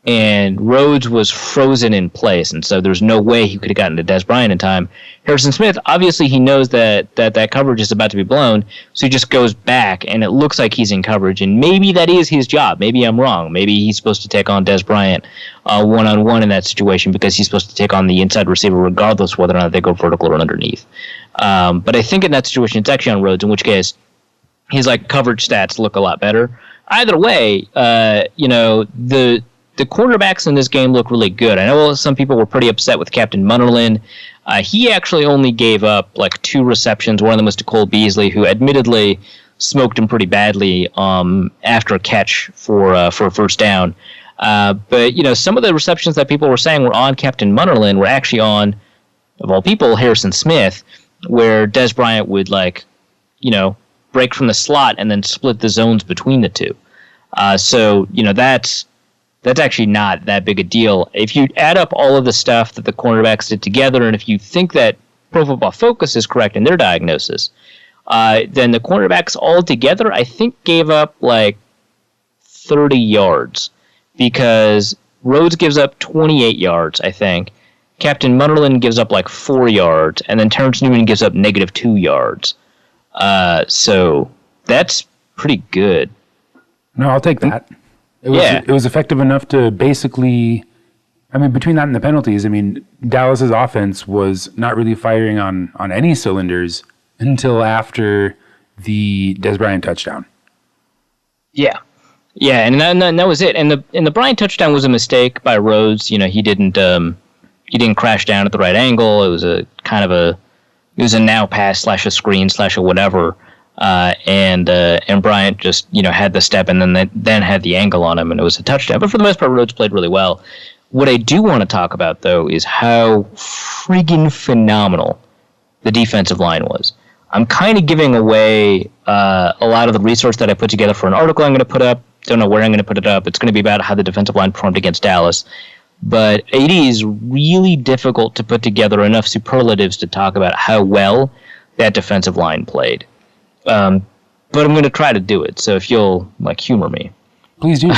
And Rhodes was frozen in place, and so there's no way he could have gotten to Dez Bryant in time. Harrison Smith, obviously he knows that coverage is about to be blown, so he just goes back, and it looks like he's in coverage, and maybe that is his job. Maybe I'm wrong. Maybe he's supposed to take on Dez Bryant one-on-one in that situation because he's supposed to take on the inside receiver regardless whether or not they go vertical or underneath. But I think in that situation it's actually on Rhodes, in which case his coverage stats look a lot better. Either way, the quarterbacks in this game look really good. I know some people were pretty upset with Captain Munnerlyn. He actually only gave up 2 receptions. One of them was to Cole Beasley, who admittedly smoked him pretty badly after a catch for a first down. But some of the receptions that people were saying were on Captain Munnerlyn were actually on, of all people, Harrison Smith, where Dez Bryant would break from the slot and then split the zones between the two. So that's actually not that big a deal. If you add up all of the stuff that the cornerbacks did together, and if you think that Pro Football Focus is correct in their diagnosis, then the cornerbacks all together, I think, gave up 30 yards, because Rhodes gives up 28 yards, I think. Captain Munnerlyn gives up 4 yards, and then Terrence Newman gives up -2 yards. So that's pretty good. No, I'll take that. It was effective enough to basically, between that and the penalties, Dallas's offense was not really firing on any cylinders until after the Dez Bryant touchdown. Yeah, and that was it. And the Bryant touchdown was a mistake by Rhodes. He didn't crash down at the right angle. It was a now pass / a screen / a whatever. And Bryant just had the step and then had the angle on him, and it was a touchdown. But for the most part, Rhodes played really well. What I do want to talk about, though, is how friggin' phenomenal the defensive line was. I'm kind of giving away a lot of the resource that I put together for an article I'm going to put up. Don't know where I'm going to put it up. It's going to be about how the defensive line performed against Dallas. But it is really difficult to put together enough superlatives to talk about how well that defensive line played. But I'm going to try to do it. So if you'll humor me, please do.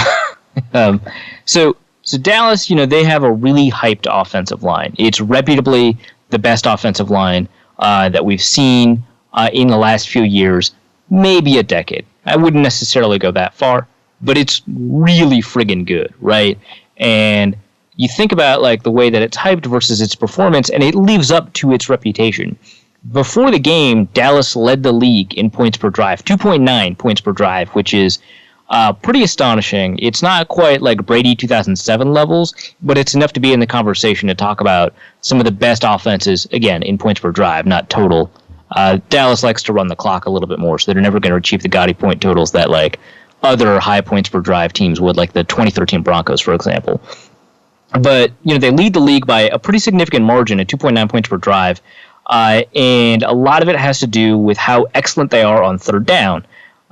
So Dallas, they have a really hyped offensive line. It's reputably the best offensive line that we've seen in the last few years, maybe a decade. I wouldn't necessarily go that far, but it's really friggin' good, right? And you think about the way that it's hyped versus its performance, and it lives up to its reputation. Before the game, Dallas led the league in points per drive, 2.9 points per drive, which is pretty astonishing. It's not quite like Brady 2007 levels, but it's enough to be in the conversation to talk about some of the best offenses, again, in points per drive, not total. Dallas likes to run the clock a little bit more, so they're never going to achieve the gaudy point totals that other high points per drive teams would, like the 2013 Broncos, for example. But they lead the league by a pretty significant margin at 2.9 points per drive. And a lot of it has to do with how excellent they are on third down.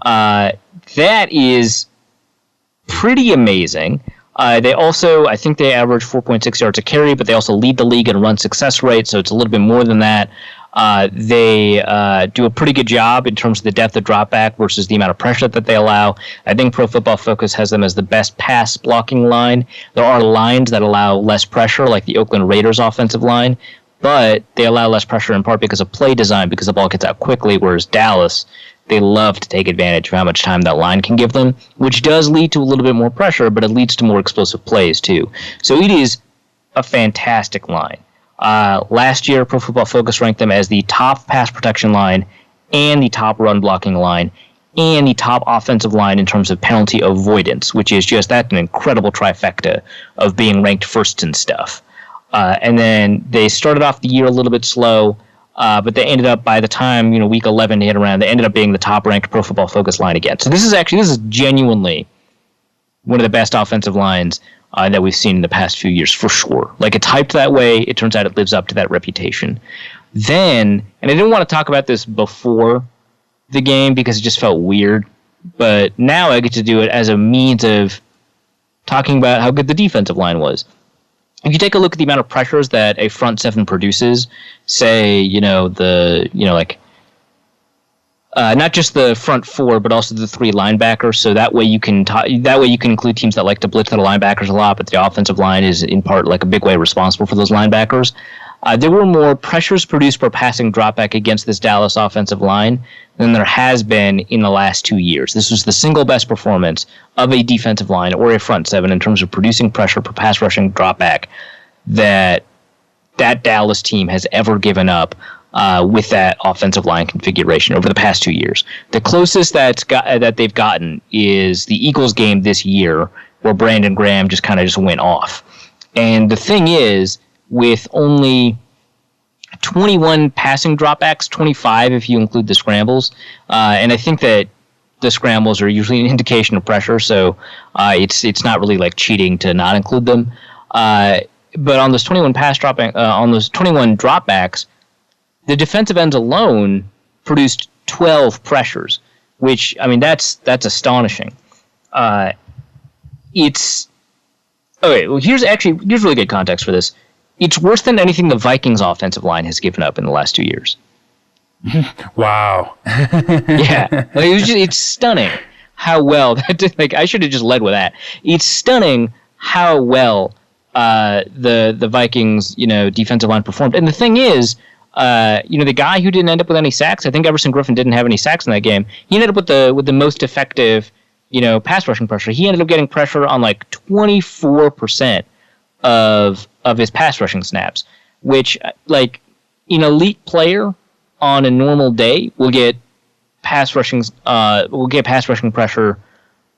That is pretty amazing. They also, I think they average 4.6 yards a carry, but they also lead the league in run success rate, so it's a little bit more than that. They do a pretty good job in terms of the depth of drop back versus the amount of pressure that they allow. I think Pro Football Focus has them as the best pass blocking line. There are lines that allow less pressure, like the Oakland Raiders offensive line, but they allow less pressure in part because of play design, because the ball gets out quickly, whereas Dallas, they love to take advantage of how much time that line can give them, which does lead to a little bit more pressure, but it leads to more explosive plays too. So it is a fantastic line. Last year, Pro Football Focus ranked them as the top pass protection line and the top run blocking line and the top offensive line in terms of penalty avoidance, which is just an incredible trifecta of being ranked first and stuff. And then they started off the year a little bit slow, but they ended up, by the time week 11 hit around, they ended up being the top-ranked Pro Football Focus line again. So this is genuinely one of the best offensive lines that we've seen in the past few years, for sure. Like, it's hyped that way. It turns out it lives up to that reputation. Then, and I didn't want to talk about this before the game because it just felt weird, but now I get to do it as a means of talking about how good the defensive line was. If you take a look at the amount of pressures that a front seven produces, say, not just the front four, but also the three linebackers. So that way you can include teams that like to blitz their linebackers a lot, but the offensive line is in part like a big way responsible for those linebackers. There were more pressures produced per passing dropback against this Dallas offensive line than there has been in the last 2 years. This was the single best performance of a defensive line or a front seven in terms of producing pressure per pass rushing dropback that Dallas team has ever given up with that offensive line configuration over the past 2 years. The closest that they've gotten is the Eagles game this year, where Brandon Graham just went off. And the thing is, with only 21 passing dropbacks, 25 if you include the scrambles, and I think that the scrambles are usually an indication of pressure, so it's not really like cheating to not include them. But on those 21 on those 21 dropbacks, the defensive ends alone produced 12 pressures, which, I mean, that's astonishing. Here's really good context for this. It's worse than anything the Vikings offensive line has given up in the last 2 years. Wow. Yeah. It's stunning how well that, I should have just led with that. It's stunning how well the Vikings, defensive line performed. And the thing is, the guy who didn't end up with any sacks, I think Everson Griffin didn't have any sacks in that game. He ended up with the most effective, pass rushing pressure. He ended up getting pressure on 24% of his pass rushing snaps, which, an elite player on a normal day will get pass rushing pressure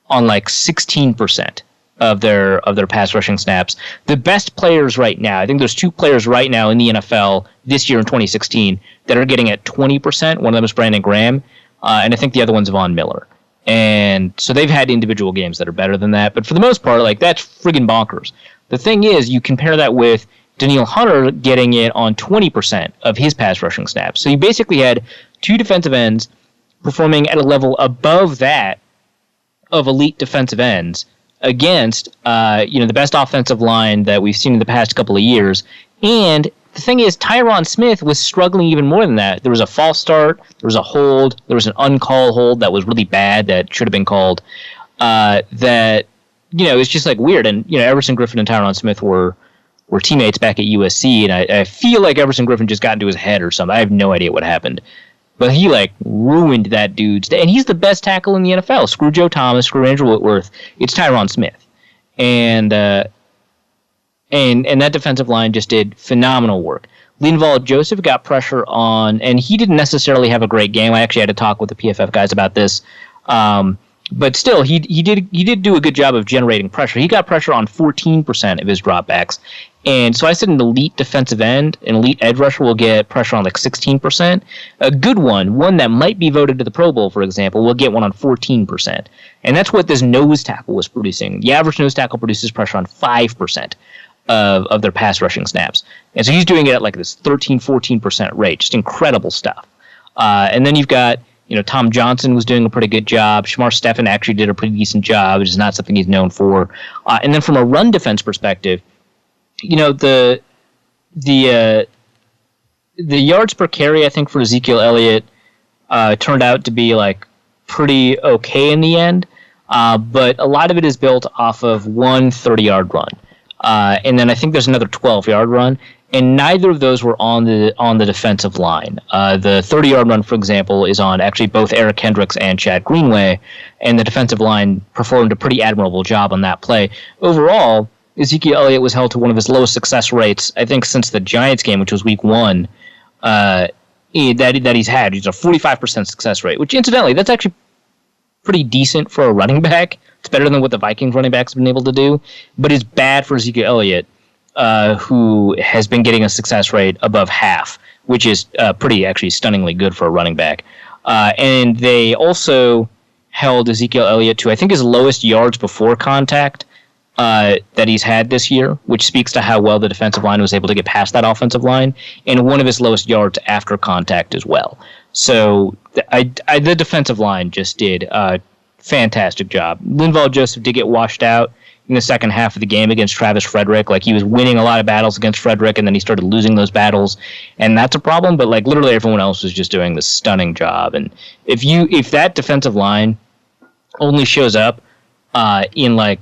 on 16% of their pass rushing snaps. The best players right now, I think there's two players right now in the NFL this year in 2016 that are getting at 20%. One of them is Brandon Graham, and I think the other one's Von Miller. And so they've had individual games that are better than that, but for the most part, that's friggin' bonkers. The thing is, you compare that with Danielle Hunter getting it on 20% of his pass rushing snaps. So you basically had two defensive ends performing at a level above that of elite defensive ends against the best offensive line that we've seen in the past couple of years. And the thing is, Tyron Smith was struggling even more than that. There was a false start, there was a hold, there was an uncalled hold that was really bad that should have been called. It's just weird. And Everson Griffin and Tyron Smith were teammates back at USC, and I feel like Everson Griffin just got into his head or something. I have no idea what happened. But he ruined that dude's day. And he's the best tackle in the NFL. Screw Joe Thomas, screw Andrew Whitworth. It's Tyron Smith. And that defensive line just did phenomenal work. Linval Joseph got pressure on, and he didn't necessarily have a great game. I actually had to talk with the PFF guys about this. But still, he did do a good job of generating pressure. He got pressure on 14% of his dropbacks. And so I said an elite defensive end, an elite edge rusher will get pressure on 16%. A good one that might be voted to the Pro Bowl, for example, will get one on 14%. And that's what this nose tackle was producing. The average nose tackle produces pressure on 5% of their pass rushing snaps. And so he's doing it at this 13, 14% rate. Just incredible stuff. And then you've got, Tom Johnson was doing a pretty good job. Shamar Stephen actually did a pretty decent job, which is not something he's known for. And then from a run defense perspective, the yards per carry, I think, for Ezekiel Elliott turned out to be pretty okay in the end. But a lot of it is built off of one 30-yard run. And then I think there's another 12-yard run, and neither of those were on the defensive line. The 30-yard run, for example, is on actually both Eric Hendricks and Chad Greenway, and the defensive line performed a pretty admirable job on that play. Overall, Ezekiel Elliott was held to one of his lowest success rates, I think, since the Giants game, which was week 1, that he's had. He's a 45% success rate, which, incidentally, that's actually pretty decent for a running back. It's better than what the Vikings running backs have been able to do, but it's bad for Ezekiel Elliott, who has been getting a success rate above half, which is pretty, actually, stunningly good for a running back. And they also held Ezekiel Elliott to, I think, his lowest yards before contact that he's had this year, which speaks to how well the defensive line was able to get past that offensive line, and one of his lowest yards after contact as well. So the defensive line just did a fantastic job. Linval Joseph did get washed out in the second half of the game against Travis Frederick. Like, he was winning a lot of battles against Frederick, and then he started losing those battles, and that's a problem. But like, literally everyone else was just doing this stunning job. And if that defensive line only shows up in like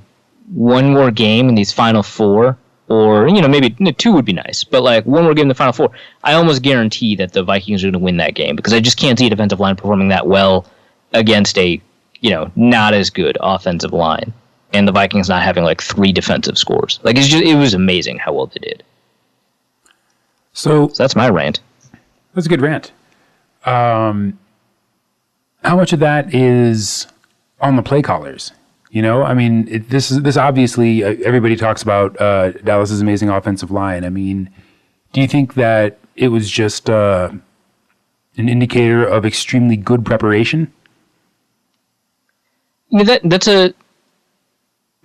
one more game in these final 4, or maybe 2 would be nice, but like one more game in the final 4, I almost guarantee that the Vikings are going to win that game, because I just can't see a defensive line performing that well against a not as good offensive line, and the Vikings not having like 3 defensive scores. Like, it was amazing how well they did. So that's my rant. That's a good rant. How much of that is on the play callers? I mean, this obviously, everybody talks about Dallas's amazing offensive line. I mean, do you think that it was just an indicator of extremely good preparation? That's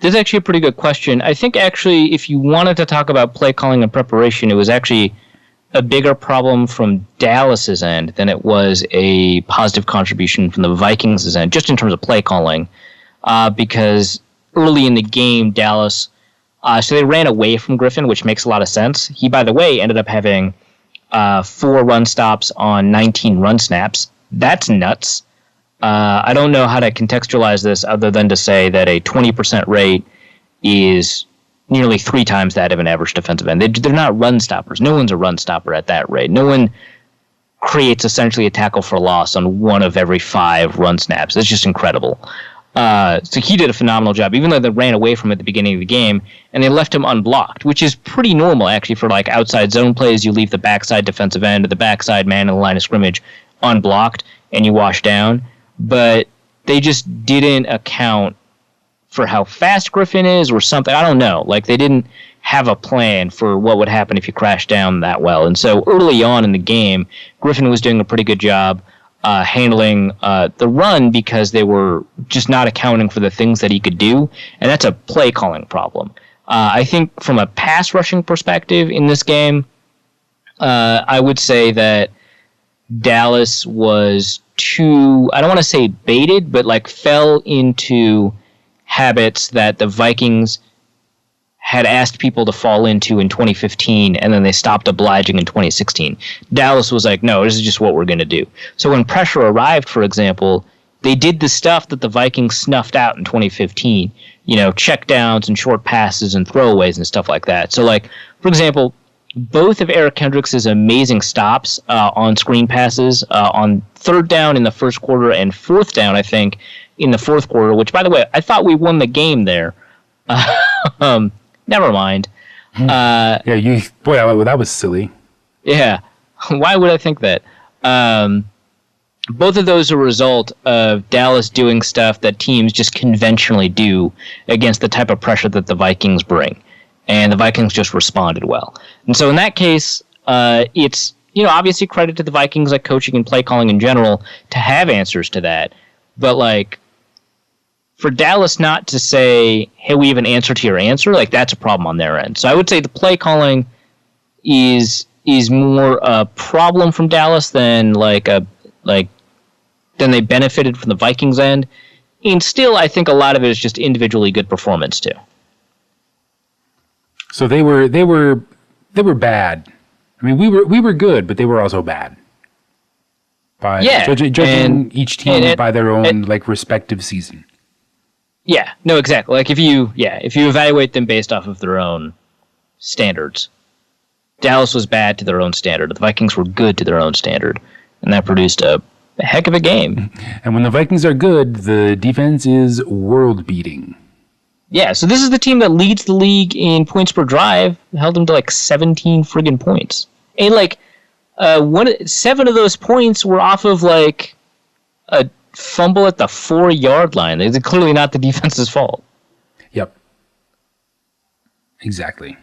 actually a pretty good question. I think, actually, if you wanted to talk about play calling and preparation, it was actually a bigger problem from Dallas's end than it was a positive contribution from the Vikings' end, just in terms of play calling. Because early in the game, Dallas, so they ran away from Griffin, which makes a lot of sense. He, by the way, ended up having 4 run stops on 19 run snaps. That's nuts. I don't know how to contextualize this other than to say that a 20% rate is nearly 3 times that of an average defensive end. They're not run stoppers. No one's a run stopper at that rate. No one creates essentially a tackle for loss on 1 of every 5 run snaps. It's just incredible. So he did a phenomenal job, even though they ran away from him at the beginning of the game, and they left him unblocked, which is pretty normal, actually, for like outside zone plays. You leave the backside defensive end or the backside man in the line of scrimmage unblocked, and you wash down. But they just didn't account for how fast Griffin is or something. I don't know. Like, they didn't have a plan for what would happen if you crashed down that well. And so early on in the game, Griffin was doing a pretty good job handling the run, because they were just not accounting for the things that he could do, and that's a play calling problem. I think from a pass rushing perspective in this game, I would say that Dallas was too, I don't want to say baited, but like fell into habits that the Vikings had asked people to fall into in 2015, and then they stopped obliging in 2016. Dallas was like, no, this is just what we're going to do. So when pressure arrived, for example, they did the stuff that the Vikings snuffed out in 2015, check downs and short passes and throwaways and stuff like that. So, like, for example, both of Eric Hendricks' amazing stops on screen passes on 3rd down in the first quarter and 4th down, I think, in the 4th quarter, which, by the way, I thought we won the game there. Never mind. That was silly. Yeah. Why would I think that? Both of those are a result of Dallas doing stuff that teams just conventionally do against the type of pressure that the Vikings bring. And the Vikings just responded well. And so in that case, it's, obviously credit to the Vikings, like coaching and play calling in general, to have answers to that. But, like, for Dallas not to say, hey, we have an answer to your answer, like, that's a problem on their end. So I would say the play calling is more a problem from Dallas than than they benefited from the Vikings end. And still, I think a lot of it is just individually good performance too. So they were bad. I mean, we were good, but they were also bad. Judging each team by their own respective season. Yeah, no, exactly. Like if you evaluate them based off of their own standards. Dallas was bad to their own standard. The Vikings were good to their own standard. And that produced a heck of a game. And when the Vikings are good, the defense is world-beating. Yeah, so this is the team that leads the league in points per drive, held them to like 17 friggin' points. And like 7 of those points were off of like a fumble at the 4-yard line. It's clearly not the defense's fault. Yep. Exactly.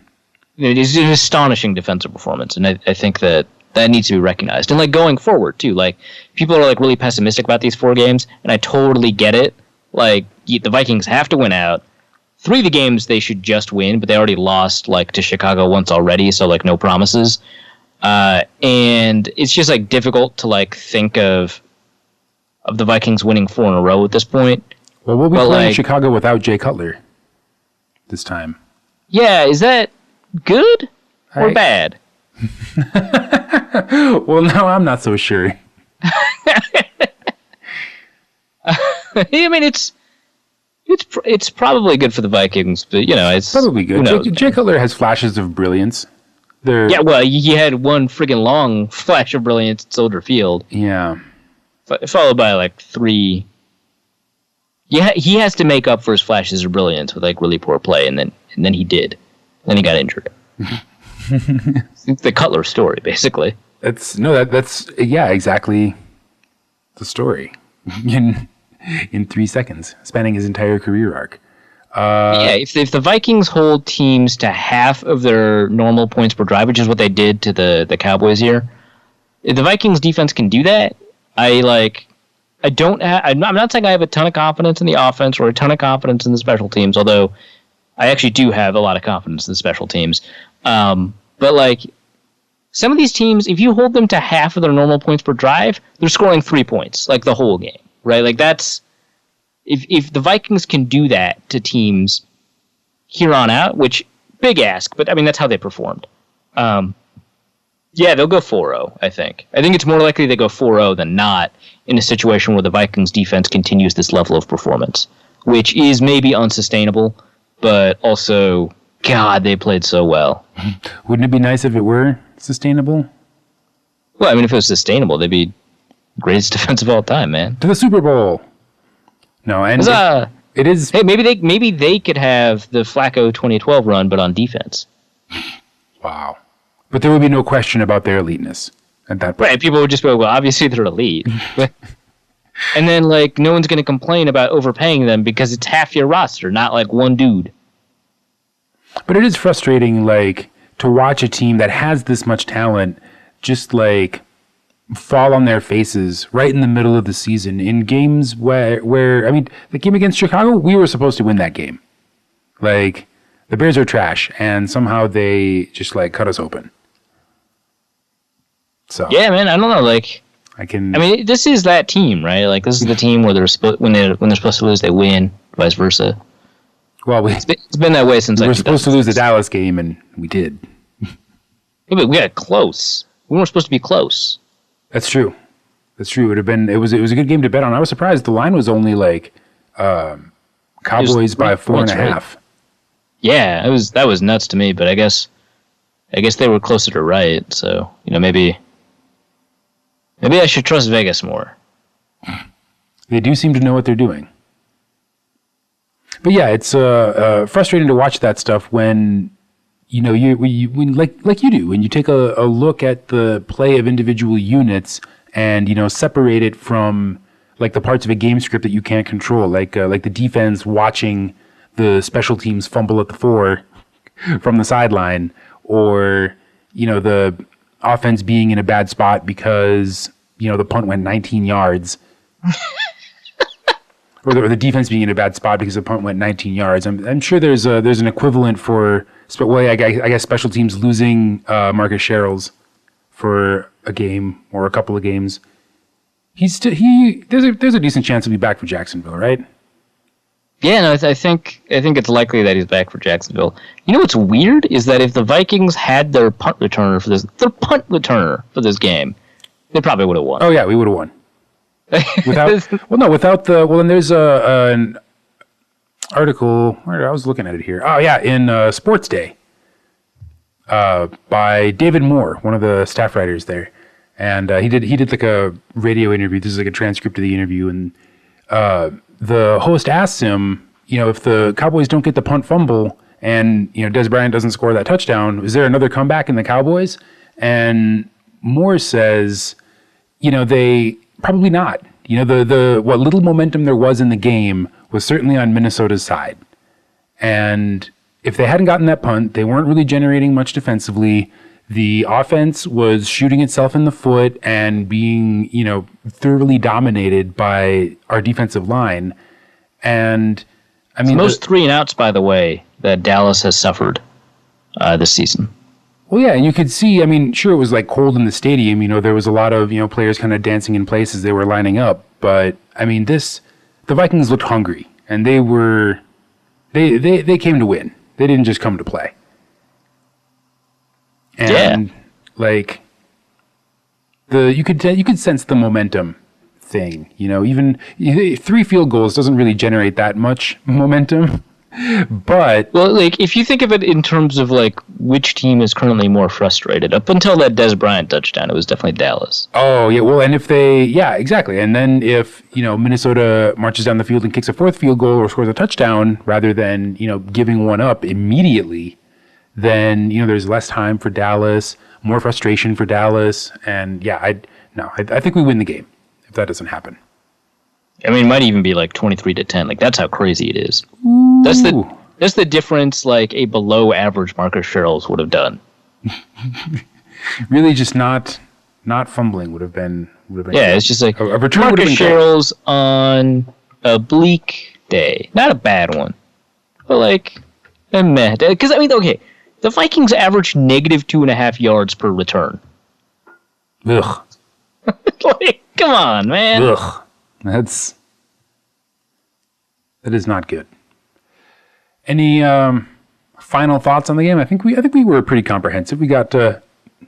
It is an astonishing defensive performance, and I think that needs to be recognized. And like going forward too, like people are like really pessimistic about these 4 games, and I totally get it. Like the Vikings have to win out. 3 of the games they should just win, but they already lost like to Chicago once already, so like no promises. And it's just like difficult to like think of the Vikings winning 4 in a row at this point. Well, we'll be playing Chicago without Jay Cutler this time. Yeah, is that good or bad? Well, no, I'm not so sure. I mean, it's probably good for the Vikings, but you know, it's probably good. Jay Cutler has flashes of brilliance. Yeah, well, he had one friggin' long flash of brilliance at Soldier Field. Yeah. Followed by like 3. Yeah, he has to make up for his flashes of brilliance with like really poor play, and then he did. Then he got injured. It's the Cutler story, basically. That's exactly the story in 3 seconds, spanning his entire career arc. If the Vikings hold teams to half of their normal points per drive, which is what they did to the Cowboys here, if the Vikings defense can do that, I'm not saying I have a ton of confidence in the offense or a ton of confidence in the special teams, although I actually do have a lot of confidence in the special teams. But like some of these teams, if you hold them to half of their normal points per drive, they're scoring 3 points like the whole game, right? Like that's if the Vikings can do that to teams here on out, which big ask, but I mean that's how they performed. Yeah, they'll go 4-0, I think. I think it's more likely they go 4-0 than not in a situation where the Vikings defense continues this level of performance, which is maybe unsustainable, but also, God, they played so well. Wouldn't it be nice if it were sustainable? Well, I mean, if it was sustainable, they'd be greatest defense of all time, man. To the Super Bowl. No, and it is... Hey, maybe they could have the Flacco 2012 run, but on defense. Wow. But there would be no question about their eliteness at that point. Right, people would just go, well, obviously they're elite. And then, like, no one's going to complain about overpaying them because it's half your roster, not, like, one dude. But it is frustrating, like, to watch a team that has this much talent just, like, fall on their faces right in the middle of the season in games where I mean, the game against Chicago, we were supposed to win that game. Like, the Bears are trash, and somehow they just, like, cut us open. So yeah, man, I don't know. Like, I mean, this is that team, right? Like, this is the team where when they're supposed to lose, they win, vice versa. Well, it's been that way since we were supposed to lose the Dallas game, and we did. Yeah, but we got close. We weren't supposed to be close. That's true. That's true. It was a good game to bet on. I was surprised the line was only like Cowboys by 4.5. Right. Yeah, that was nuts to me. But I guess they were closer to right. So maybe I should trust Vegas more. They do seem to know what they're doing. But yeah, it's frustrating to watch that stuff when like you do, when you take a look at the play of individual units and separate it from like the parts of a game script that you can't control, like the defense watching the special teams fumble at the 4 from the sideline, or the offense being in a bad spot because the punt went 19 yards. Or the defense being in a bad spot because the punt went 19 yards. I'm sure there's an equivalent for, I guess special teams losing Marcus Sherrills for a game or a couple of games. There's a decent chance he'll be back for Jacksonville, right? Yeah, no, I think it's likely that he's back for Jacksonville. You know what's weird is that if the Vikings had their punt returner for this game, they probably would have won. Oh yeah, we would have won. And there's an article where I was looking at it here. Oh yeah, in Sports Day, by David Moore, one of the staff writers there. And he did like a radio interview. This is like a transcript of the interview. And the host asks him, if the Cowboys don't get the punt fumble and, Des Bryant doesn't score that touchdown, is there another comeback in the Cowboys? And Moore says, they probably not. The what little momentum there was in the game was certainly on Minnesota's side. And if they hadn't gotten that punt, they weren't really generating much defensively. The offense was shooting itself in the foot and being, thoroughly dominated by our defensive line. And I mean, most 3-and-outs, by the way, that Dallas has suffered this season. Well, yeah, and you could see, sure, it was like cold in the stadium. There was a lot of, players kind of dancing in place as they were lining up. But, the Vikings looked hungry, and they came to win. They didn't just come to play. And, you could sense the momentum thing. Even 3 field goals doesn't really generate that much momentum. But if you think of it in terms of which team is currently more frustrated, up until that Des Bryant touchdown, it was definitely Dallas. Oh yeah, well, and exactly, and then if Minnesota marches down the field and kicks a 4th field goal or scores a touchdown rather than giving one up immediately, then there's less time for Dallas, more frustration for Dallas, and I think we win the game if that doesn't happen. It might even be 23-10. That's how crazy it is. Ooh. That's the difference a below average Marcus Sherrills would have done. Really, just not fumbling would have been. Yeah, it's just a return Marcus Sherrills on a bleak day, not a bad one, but a meh. Because okay, the Vikings average -2.5 yards per return. Ugh. Come on, man. Ugh. That is not good. Any final thoughts on the game? I think we were pretty comprehensive. We got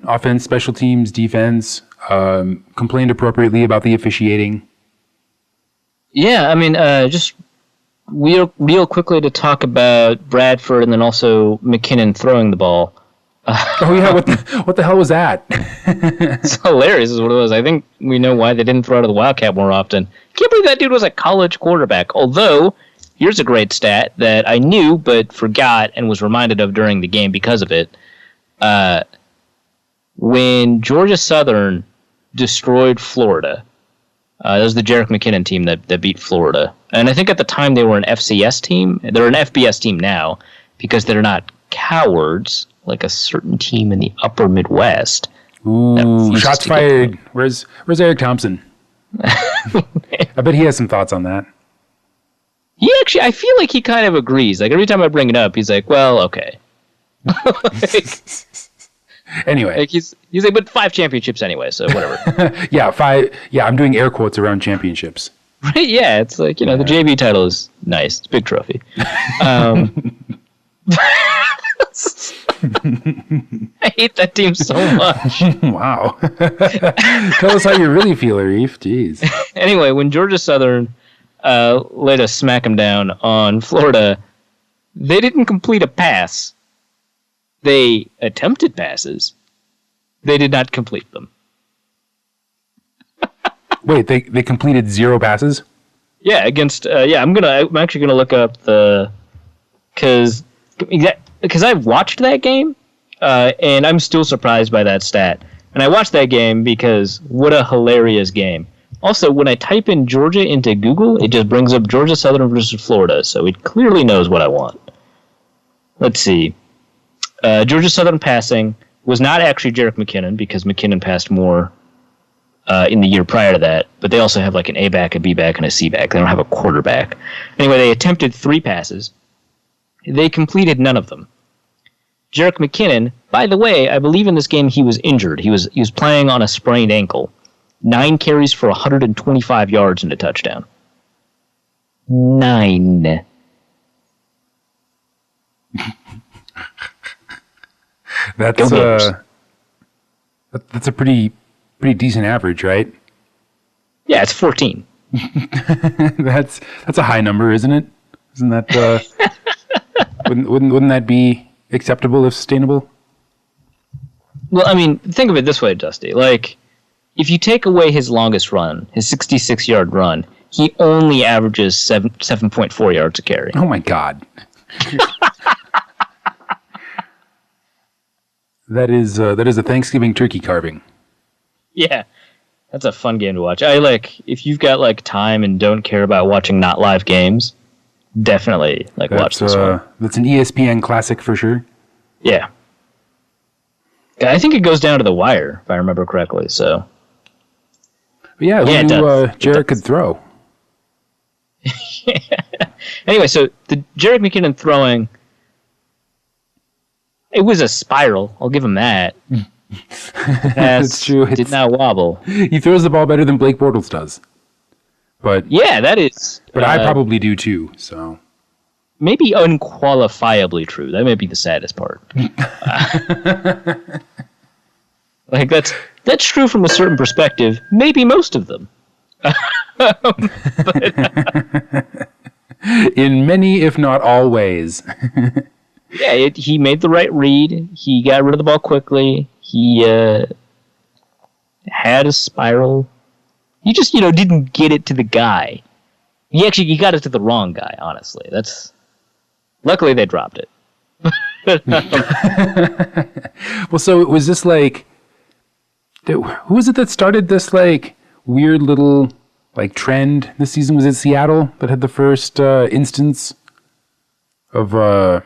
offense, special teams, defense. Complained appropriately about the officiating. Yeah, just real quickly to talk about Bradford and then also McKinnon throwing the ball. Oh yeah, what the hell was that? It's hilarious is what it was. I think we know why they didn't throw to the Wildcat more often. Can't believe that dude was a college quarterback. Although, here's a great stat that I knew but forgot and was reminded of during the game because of it. When Georgia Southern destroyed Florida, that was the Jerick McKinnon team that beat Florida. And I think at the time they were an FCS team. They're an FBS team now because they're not cowards like a certain team in the upper Midwest. Ooh, shots fired. Where's Eric Thompson? I bet he has some thoughts on that. I feel like he kind of agrees. Every time I bring it up, he's like, well, okay. Anyway. He's like, but 5 championships anyway, so whatever. Yeah, 5. Yeah, I'm doing air quotes around championships. Right, yeah, it's the JV title is nice. It's a big trophy. I hate that team so much. Wow. Tell us how you really feel, Arif. Jeez. Anyway, when Georgia Southern let us smack them down on Florida, they didn't complete a pass. They attempted passes. They did not complete them. Wait, they completed 0 passes? Yeah, against I'm actually gonna look up because I've watched that game, and I'm still surprised by that stat. And I watched that game because what a hilarious game. Also, when I type in Georgia into Google, it just brings up Georgia Southern versus Florida, so it clearly knows what I want. Let's see. Georgia Southern passing was not actually Jerick McKinnon because McKinnon passed more in the year prior to that, but they also have an A back, a B back, and a C back. They don't have a quarterback. Anyway, they attempted 3 passes. They completed none of them. Jerick McKinnon, by the way, I believe in this game he was injured. He was playing on a sprained ankle. 9 carries for 125 yards and a touchdown. 9. That's a pretty decent average, right? Yeah, it's 14. That's a high number, isn't it? Isn't that wouldn't that be acceptable if sustainable? Well, I mean, think of it this way, Dusty. Like, if you take away his longest run, his 66-yard run, he only averages 7.4 yards a carry. Oh my God. That is a Thanksgiving turkey carving. Yeah, that's a fun game to watch. If you've got like time and don't care about watching not live games, definitely watch this one. That's an ESPN classic for sure. Yeah. I think it goes down to the wire, if I remember correctly. So. But yeah, who knew Jarrett could throw? Anyway, so the Jerick McKinnon throwing, it was a spiral. I'll give him that. That's true. Did not wobble. He throws the ball better than Blake Bortles does. But yeah, that is. But I probably do too. So maybe unqualifiably true. That may be the saddest part. That's true from a certain perspective. Maybe most of them. In many, if not all ways. Yeah, he made the right read. He got rid of the ball quickly. He had a spiral. He just, didn't get it to the guy. He got it to the wrong guy, honestly. Luckily, they dropped it. Well, so was this who was it that started this weird little trend this season? Was it Seattle that had the first instance of a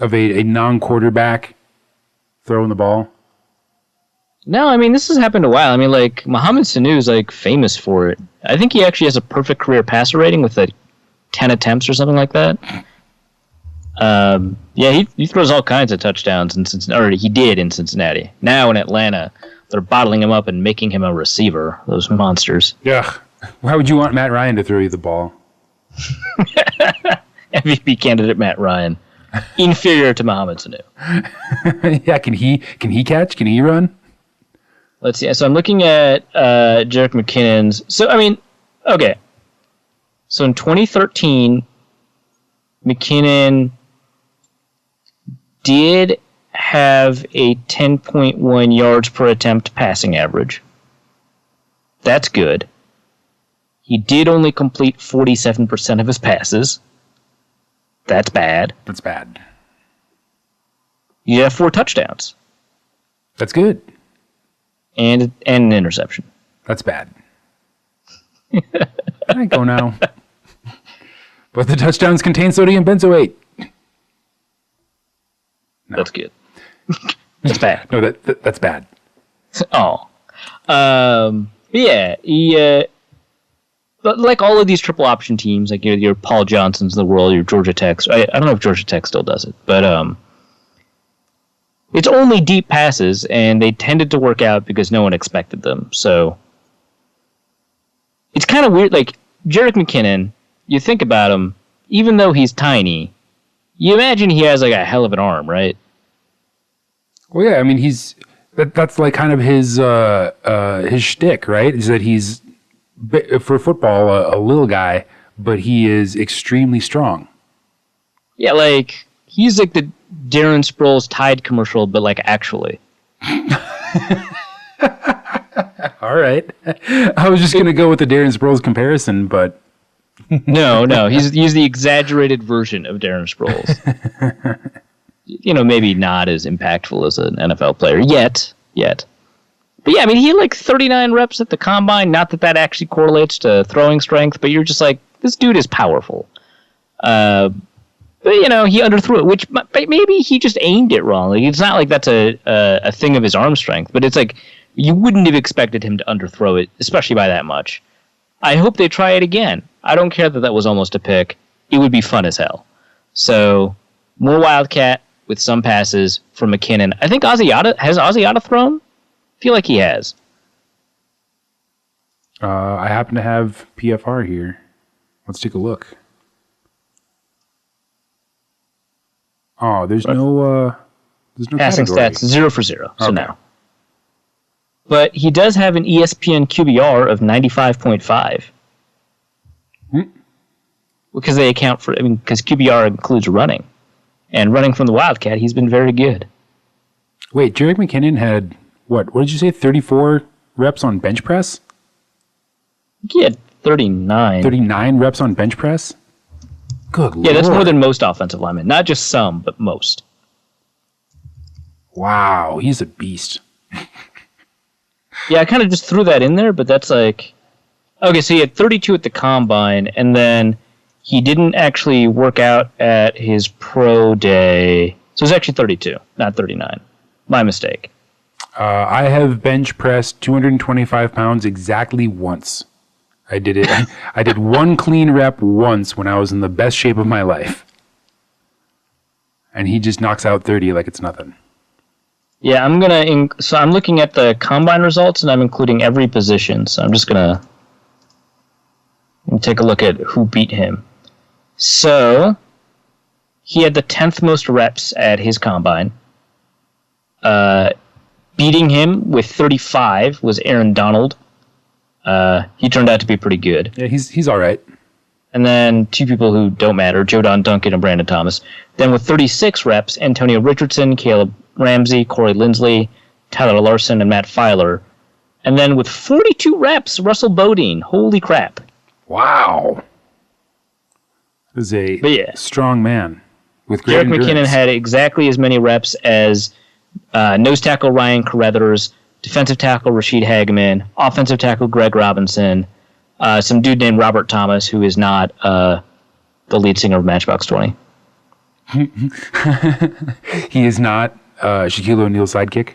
non-quarterback throwing the ball? No, I mean, this has happened a while. I mean, Mohamed Sanu is famous for it. I think he actually has a perfect career passer rating with 10 attempts or something like that. Yeah, he throws all kinds of touchdowns in Cincinnati, or he did in Cincinnati. Now in Atlanta, they're bottling him up and making him a receiver, those monsters. Yeah. Why would you want Matt Ryan to throw you the ball? MVP candidate Matt Ryan. Inferior to Mohamed Sanu. Yeah, can he catch? Can he run? Let's see. So I'm looking at Jerick McKinnon's. So, I mean, okay. So in 2013, McKinnon did have a 10.1 yards per attempt passing average. That's good. He did only complete 47% of his passes. That's bad. That's bad. He did have 4 touchdowns. That's good. And an interception. That's bad. I go now. But the touchdowns contain sodium benzoate. No. That's good. That's bad. No, that's bad. Oh. Yeah, he... But like all of these triple option teams, like your Paul Johnsons of the world, your Georgia Techs. I don't know if Georgia Tech still does it, but it's only deep passes, and they tended to work out because no one expected them. So it's kind of weird. Like Jerick McKinnon, you think about him, even though he's tiny, you imagine he has a hell of an arm, right? Well, yeah. I mean, that's kind of his shtick, right? Is that he's for football a little guy, but he is extremely strong. Yeah, he's like the Darren Sproles Tide commercial, but actually. All right. I was just going to go with the Darren Sproles comparison, but... No, he's the exaggerated version of Darren Sproles. Maybe not as impactful as an NFL player yet. But yeah, I mean, he had 39 reps at the combine. Not that actually correlates to throwing strength, but you're just this dude is powerful. But he underthrew it, which maybe he just aimed it wrong. It's not that's a thing of his arm strength, but it's you wouldn't have expected him to underthrow it, especially by that much. I hope they try it again. I don't care that was almost a pick. It would be fun as hell. So more Wildcat with some passes from McKinnon. I think has Ozzy thrown? I feel like he has. I happen to have PFR here. Let's take a look. Oh, there's no passing category. stats 0 for 0. So okay. no. But he does have an ESPN QBR of 95.5. Because they account for, because QBR includes running. And running from the Wildcat, he's been very good. Wait, Jerick McKinnon had, what did you say, 34 reps on bench press? He had 39. 39 reps on bench press? Good lord. Yeah, that's more than most offensive linemen. Not just some, but most. Wow, he's a beast. Yeah, I kind of just threw that in there, but that's like... Okay, so he had 32 at the Combine, and then he didn't actually work out at his pro day. So it was actually 32, not 39. My mistake. I have bench pressed 225 pounds exactly once. I did it. I did one clean rep once when I was in the best shape of my life. And he just knocks out 30 like it's nothing. Yeah, so I'm looking at the Combine results, and I'm including every position. So I'm just gonna take a look at who beat him. So he had the 10th most reps at his Combine. Beating him with 35 was Aaron Donald. He turned out to be pretty good. Yeah, he's all right. And then two people who don't matter, Joe Don Duncan and Brandon Thomas. Then with 36 reps, Antonio Richardson, Caleb Ramsey, Corey Lindsley, Tyler Larson, and Matt Filer. And then with 42 reps, Russell Bodine. Holy crap. Wow. This is a strong man with great Jerick McKinnon had exactly as many reps as nose tackle Ryan Carruthers, defensive tackle Rashid Hageman, offensive tackle Greg Robinson, some dude named Robert Thomas, who is not the lead singer of Matchbox 20. He is not Shaquille O'Neal's sidekick?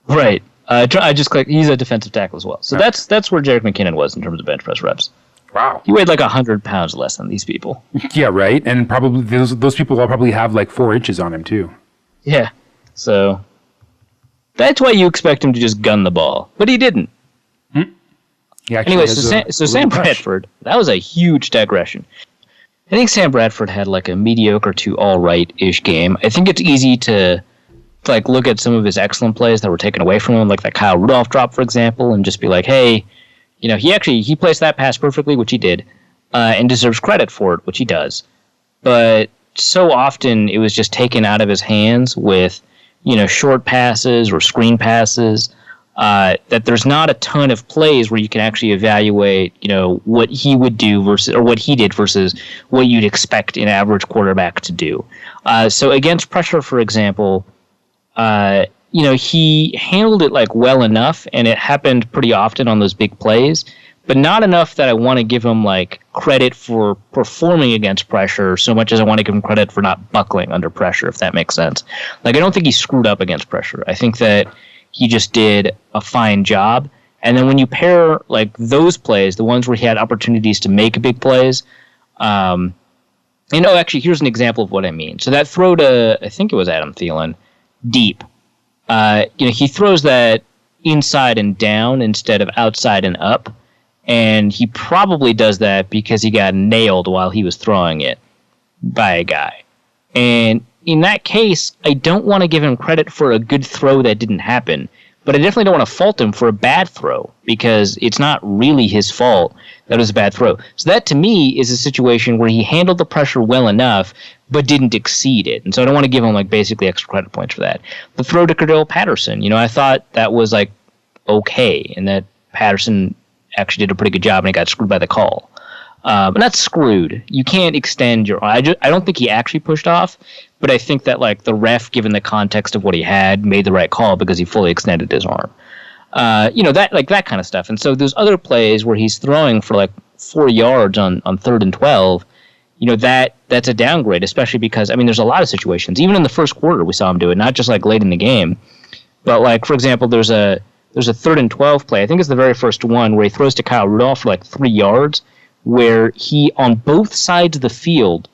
Right. I just clicked. He's a defensive tackle as well. So that's where Jerick McKinnon was in terms of bench press reps. Wow. He weighed like 100 pounds less than these people. Yeah, right. And probably those people all probably have like 4 inches on him too. Yeah. So that's why you expect him to just gun the ball, but he didn't. Anyway, so Sam Bradford, that was a huge digression. I think Sam Bradford had like a mediocre to all right-ish game. I think it's easy to like look at some of his excellent plays that were taken away from him, like that Kyle Rudolph drop, for example, and just be like, hey, you know, he placed that pass perfectly, which he did, and deserves credit for it, which he does. But so often it was just taken out of his hands with, you know, short passes or screen passes, that there's not a ton of plays where you can actually evaluate, you know, what he would do versus, or what he did versus what you'd expect an average quarterback to do. So against pressure, for example, you know, he handled it like well enough, and it happened pretty often on those big plays, but not enough that I want to give him like credit for performing against pressure so much as I want to give him credit for not buckling under pressure, if that makes sense. Like, I don't think he screwed up against pressure. I think that he just did a fine job. And then when you pair like those plays, the ones where he had opportunities to make big plays, actually, here's an example of what I mean. So that throw to, I think it was Adam Thielen, deep. He throws that inside and down instead of outside and up. And he probably does that because he got nailed while he was throwing it by a guy. And in that case, I don't want to give him credit for a good throw that didn't happen, but I definitely don't want to fault him for a bad throw because it's not really his fault that it was a bad throw. So that, to me, is a situation where he handled the pressure well enough but didn't exceed it. And so I don't want to give him like basically extra credit points for that. The throw to Cordell Patterson, you know, I thought that was like okay, and that Patterson actually did a pretty good job and he got screwed by the call. But not screwed. You can't extend your arm. I don't think he actually pushed off, but I think that like the ref, given the context of what he had, made the right call because he fully extended his arm. That kind of stuff. And so there's other plays where he's throwing for like 4 yards on 3rd and 12. You know, that's a downgrade, especially because, I mean, there's a lot of situations. Even in the first quarter, we saw him do it, not just like late in the game. But like, for example, there's a 3rd and 12 play. I think it's the very first one where he throws to Kyle Rudolph for like 3 yards, where he, on both sides of the field,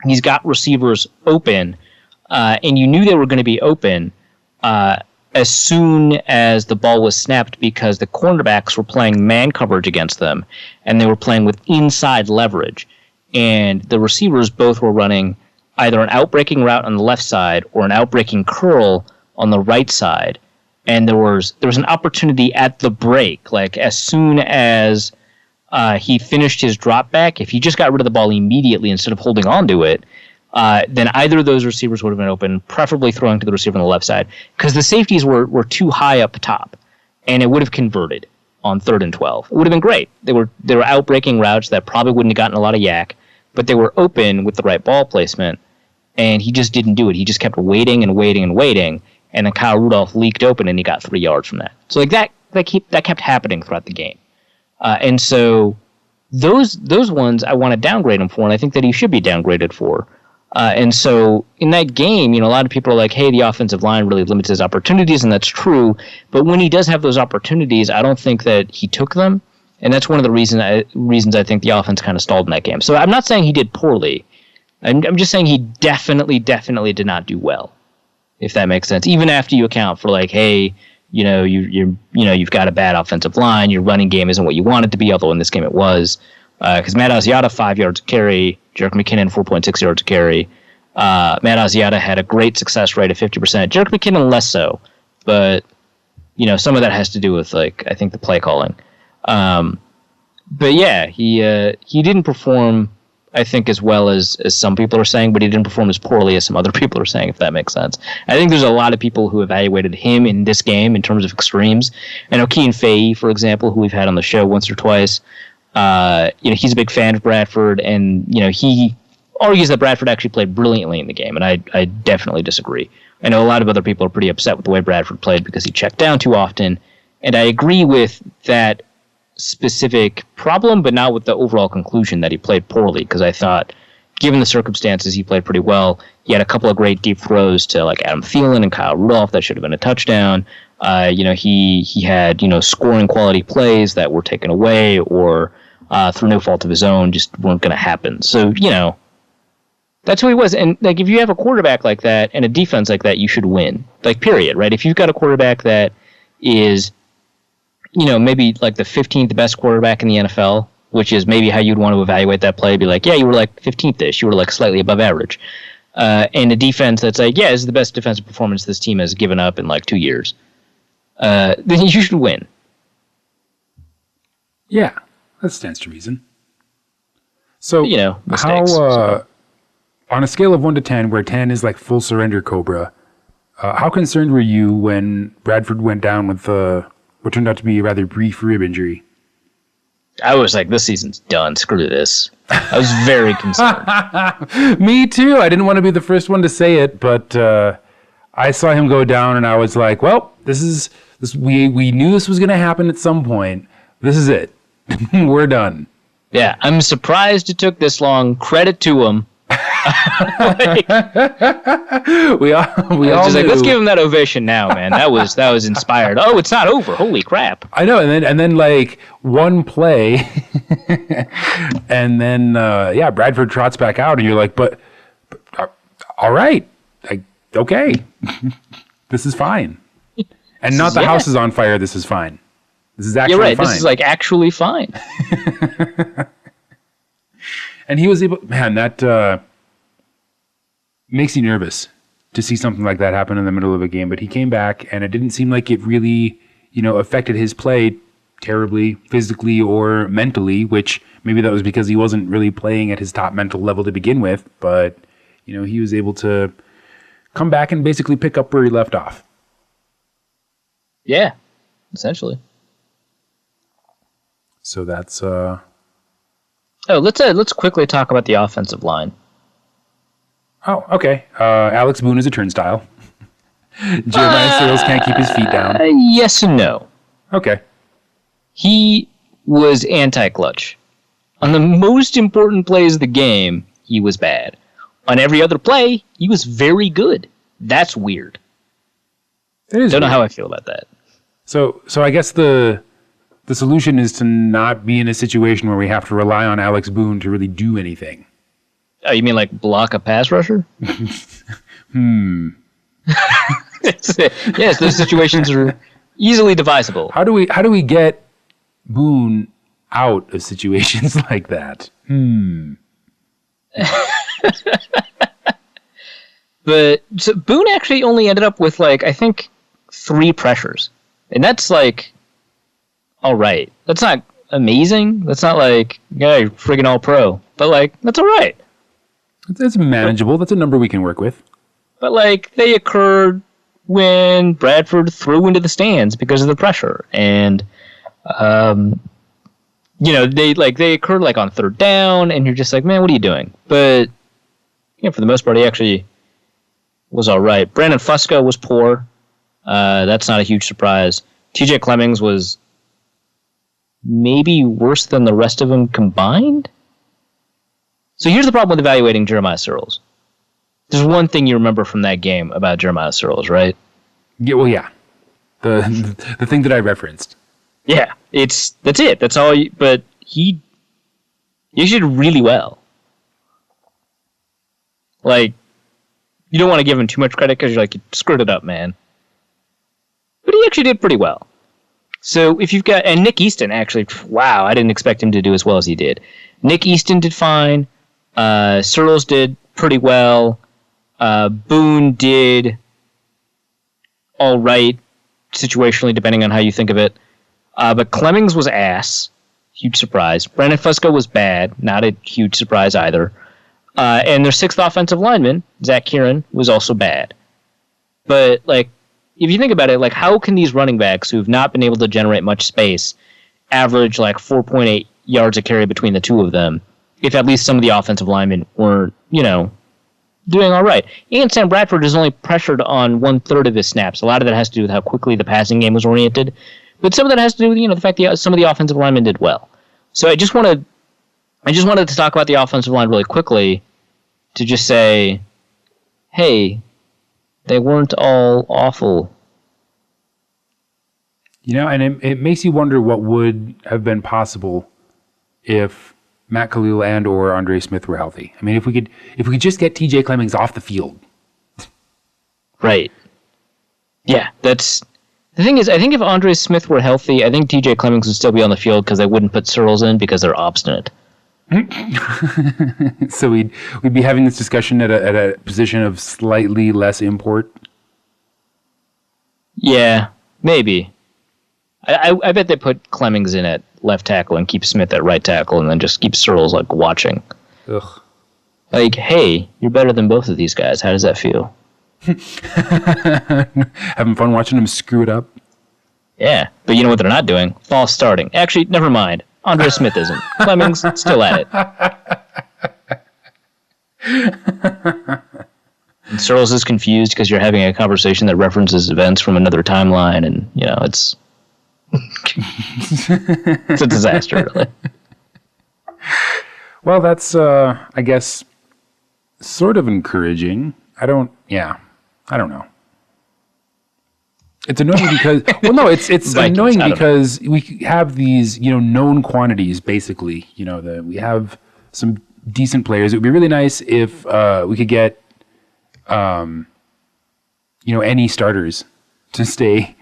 he's got receivers open, and you knew they were going to be open as soon as the ball was snapped because the cornerbacks were playing man coverage against them, and they were playing with inside leverage. And the receivers both were running either an outbreaking route on the left side or an outbreaking curl on the right side. And there was an opportunity at the break, like as soon as he finished his drop back, if he just got rid of the ball immediately instead of holding on to it, then either of those receivers would have been open, preferably throwing to the receiver on the left side, because the safeties were too high up top, and it would have converted on 3rd and 12. It would have been great. They were out-breaking routes that probably wouldn't have gotten a lot of yak, but they were open with the right ball placement, and he just didn't do it. He just kept waiting and waiting and waiting, and then Kyle Rudolph leaked open, and he got 3 yards from that. So like that kept happening throughout the game. And so those ones I want to downgrade him for, and I think that he should be downgraded for. And so in that game, a lot of people are like, hey, the offensive line really limits his opportunities, and that's true. But when he does have those opportunities, I don't think that he took them. And that's one of the reasons I think the offense kind of stalled in that game. So I'm not saying he did poorly. I'm just saying he definitely did not do well, if that makes sense. Even after you account for like, hey, you've got a bad offensive line, your running game isn't what you want it to be, although in this game it was. Because Matt Asiata, 5 yards a carry, Jerick McKinnon, 4.6 yards a carry. Matt Asiata had a great success rate of 50%. Jerick McKinnon less so, but some of that has to do with like I think the play calling. But yeah, he didn't perform, I think, as well as some people are saying, but he didn't perform as poorly as some other people are saying, if that makes sense. I think there's a lot of people who evaluated him in this game in terms of extremes. I know Keen Faye, for example, who we've had on the show once or twice. He's a big fan of Bradford, and he argues that Bradford actually played brilliantly in the game, and I definitely disagree. I know a lot of other people are pretty upset with the way Bradford played because he checked down too often, and I agree with that specific problem, but not with the overall conclusion that he played poorly, because I thought, given the circumstances, he played pretty well. He had a couple of great deep throws to like Adam Thielen and Kyle Rudolph that should have been a touchdown. He had scoring quality plays that were taken away or through no fault of his own just weren't going to happen. So that's who he was. And like if you have a quarterback like that and a defense like that, you should win. Like period, right? If you've got a quarterback that is maybe like the 15th best quarterback in the NFL, which is maybe how you'd want to evaluate that play. Be like, yeah, you were like 15th-ish. You were like slightly above average. And a defense that's like, yeah, this is the best defensive performance this team has given up in like 2 years. Then you should win. Yeah, that stands to reason. So, mistakes. On a scale of 1 to 10, where 10 is like full surrender Cobra, how concerned were you when Bradford went down with what turned out to be a rather brief rib injury? I was like, this season's done. Screw this. I was very concerned. Me too. I didn't want to be the first one to say it, but I saw him go down, and I was like, well, this. We knew this was going to happen at some point. This is it. We're done. Yeah, I'm surprised it took this long. Credit to him. we all just like, let's give him that ovation now, man. That was inspired. Oh, it's not over. Holy crap. I know, and then like one play and then Bradford trots back out, and you're like, but all right. Like, okay. This is fine. And not the house is on fire, this is fine. This is actually fine. This is like actually fine. And he was able, man, that makes you nervous to see something like that happen in the middle of a game. But he came back, and it didn't seem like it really, affected his play terribly, physically or mentally, which maybe that was because he wasn't really playing at his top mental level to begin with. But, he was able to come back and basically pick up where he left off. Yeah, essentially. So that's... let's quickly talk about the offensive line. Oh, okay. Alex Boone is a turnstile. Jeremiah Searles can't keep his feet down. Yes and no. Okay. He was anti-clutch. On the most important plays of the game, he was bad. On every other play, he was very good. That's weird. Don't know how I feel about that. So I guess the solution is to not be in a situation where we have to rely on Alex Boone to really do anything. Oh, you mean like block a pass rusher? Yes, those situations are easily divisible. How do we get Boone out of situations like that? But so Boone actually only ended up with like I think 3 pressures, and that's like all right. That's not amazing. That's not like, yeah, you're friggin' all pro. But, like, that's all right. It's manageable. That's a number we can work with. But like they occurred when Bradford threw into the stands because of the pressure, and they occurred like on third down, and you're just like, man, what are you doing? But for the most part, he actually was all right. Brandon Fusco was poor. That's not a huge surprise. TJ Clemmings was maybe worse than the rest of them combined. So here's the problem with evaluating Jeremiah Searles. There's one thing you remember from that game about Jeremiah Searles, right? Yeah, well, yeah. The thing that I referenced. Yeah, that's it. That's all. But he did really well. Like, you don't want to give him too much credit because you're like, you screwed it up, man. But he actually did pretty well. So if you've got, and Nick Easton actually, wow, I didn't expect him to do as well as he did. Nick Easton did fine. Searles did pretty well. Boone did all right, situationally, depending on how you think of it. But Clemmings was ass. Huge surprise. Brandon Fusco was bad. Not a huge surprise either. And their sixth offensive lineman, Zach Kieran, was also bad. But, like, if you think about it, like, how can these running backs who've not been able to generate much space average, like, 4.8 yards a carry between the two of them if at least some of the offensive linemen weren't, doing all right? And Sam Bradford is only pressured on 1/3 of his snaps. A lot of that has to do with how quickly the passing game was oriented. But some of that has to do with, the fact that some of the offensive linemen did well. So I just wanted to talk about the offensive line really quickly to just say, hey, they weren't all awful. And it makes you wonder what would have been possible if Matt Khalil and or Andre Smith were healthy. I mean, if we could just get TJ Clemmings off the field. Right. Yeah, that's the thing is, I think if Andre Smith were healthy, I think TJ Clemmings would still be on the field because they wouldn't put Searles in because they're obstinate. So we'd be having this discussion at a position of slightly less import. Yeah, maybe. I bet they put Clemmings in at left tackle and keep Smith at right tackle, and then just keep Searles like watching. Ugh. Like, hey, you're better than both of these guys. How does that feel? Having fun watching them screw it up. Yeah, but you know what they're not doing? False starting. Actually, never mind. Andre Smith isn't. Clemmings still at it. And Searles is confused because you're having a conversation that references events from another timeline, and it's it's a disaster, really. Well, that's I guess sort of encouraging. I don't know. It's annoying because it's annoying because we have these known quantities basically. We have some decent players. It would be really nice if we could get any starters to stay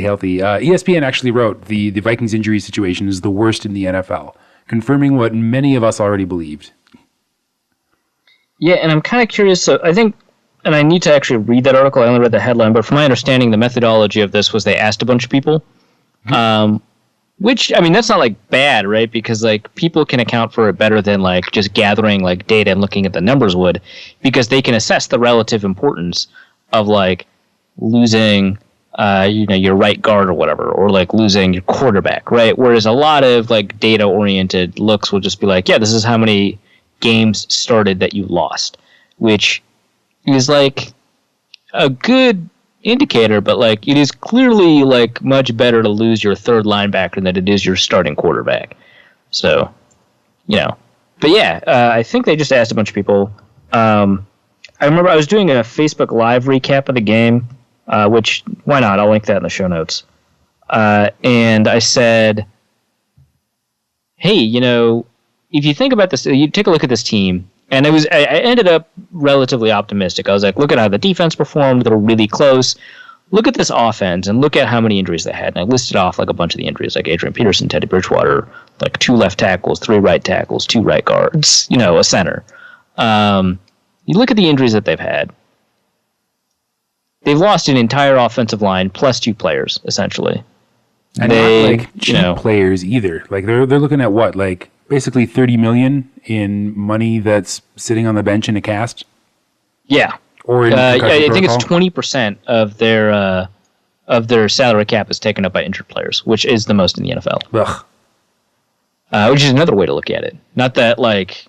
healthy. ESPN actually wrote the Vikings injury situation is the worst in the NFL, confirming what many of us already believed. Yeah, and I'm kind of curious. So I think. And I need to actually read that article. I only read the headline, but from my understanding, the methodology of this was they asked a bunch of people, which, I mean, that's not like bad, right? Because like people can account for it better than like just gathering like data and looking at the numbers would, because they can assess the relative importance of like losing, your right guard or whatever, or like losing your quarterback, right? Whereas a lot of like data-oriented looks will just be like, yeah, this is how many games started that you lost, which is like a good indicator, but like it is clearly like much better to lose your third linebacker than it is your starting quarterback. So, but yeah, I think they just asked a bunch of people. I remember I was doing a Facebook Live recap of the game, which why not? I'll link that in the show notes. And I said, hey, if you think about this, you take a look at this team. And I ended up relatively optimistic. I was like, look at how the defense performed. They're really close. Look at this offense and look at how many injuries they had. And I listed off like a bunch of the injuries, like Adrian Peterson, Teddy Bridgewater, like 2 left tackles, 3 right tackles, 2 right guards, a center. You look at the injuries that they've had. They've lost an entire offensive line plus 2 players, essentially. And not like cheap players either. Like they're looking at what, like basically $30 million in money that's sitting on the bench in a cast? Yeah. Or in I concussion think it's protocol? 20% of their salary cap is taken up by injured players, which is the most in the NFL. Ugh. Which is another way to look at it. Not that like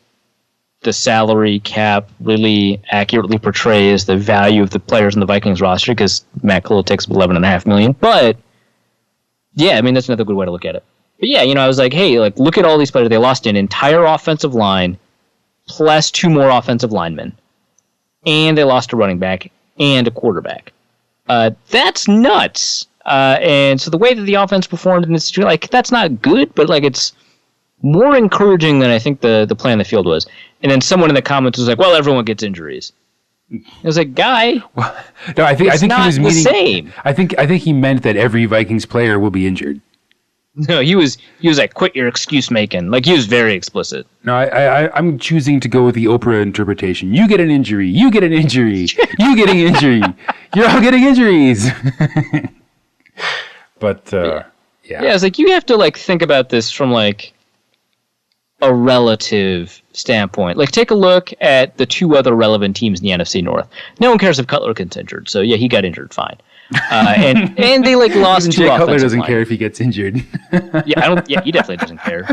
the salary cap really accurately portrays the value of the players in the Vikings roster, because Matt Khalil takes up $11.5 million. But yeah, I mean, that's another good way to look at it. But yeah, I was like, hey, like look at all these players. They lost an entire offensive line plus 2 more offensive linemen, and they lost a running back and a quarterback. That's nuts. And so the way that the offense performed in this, like, that's not good, but like it's more encouraging than I think the play on the field was. And then someone in the comments was like, "Well, everyone gets injuries." I was like, "Guy, Well, no, I think he was the meaning. same." I think he meant that every Vikings player will be injured. No, he was like, "Quit your excuse making." Like he was very explicit. No, I'm choosing to go with the Oprah interpretation. You get an injury. You get an injury. You get an injury. You're all getting injuries. But yeah, it's like you have to like think about this from like a relative standpoint. Like take a look at the 2 other relevant teams in the NFC North. No one cares if Cutler gets injured, so yeah, he got injured, fine. And they like lost even 2 Jay offensive Cutler doesn't linemen. care if he gets injured. Yeah, he definitely doesn't care.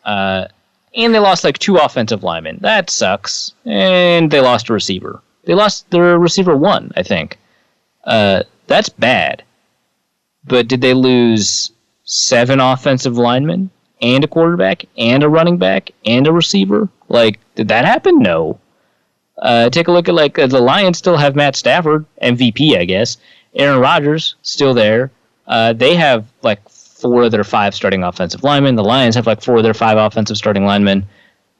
And they lost like 2 offensive linemen. That sucks. And they lost a receiver. They lost their receiver 1, I think. That's bad. But did they lose 7 offensive linemen and a quarterback and a running back and a receiver? Like, did that happen? No. Take a look at like the Lions still have Matt Stafford, MVP, I guess. Aaron Rodgers still there. They have like 4 of their 5 starting offensive linemen. The Lions have like 4 of their 5 offensive starting linemen.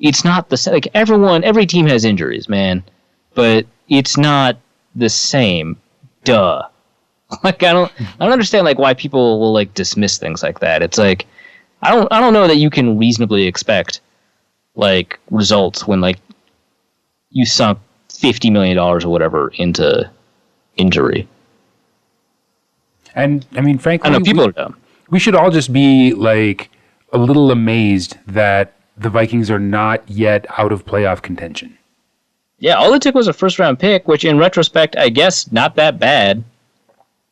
It's not the same. Like every team has injuries, man, but it's not the same. Duh. Like I don't understand like why people will like dismiss things like that. It's like I don't know that you can reasonably expect like results when like you sunk $50 million or whatever into injury. And I mean, frankly, I know people are dumb. we should all just be like a little amazed that the Vikings are not yet out of playoff contention. Yeah, all it took was a 1st-round pick, which in retrospect, I guess, not that bad.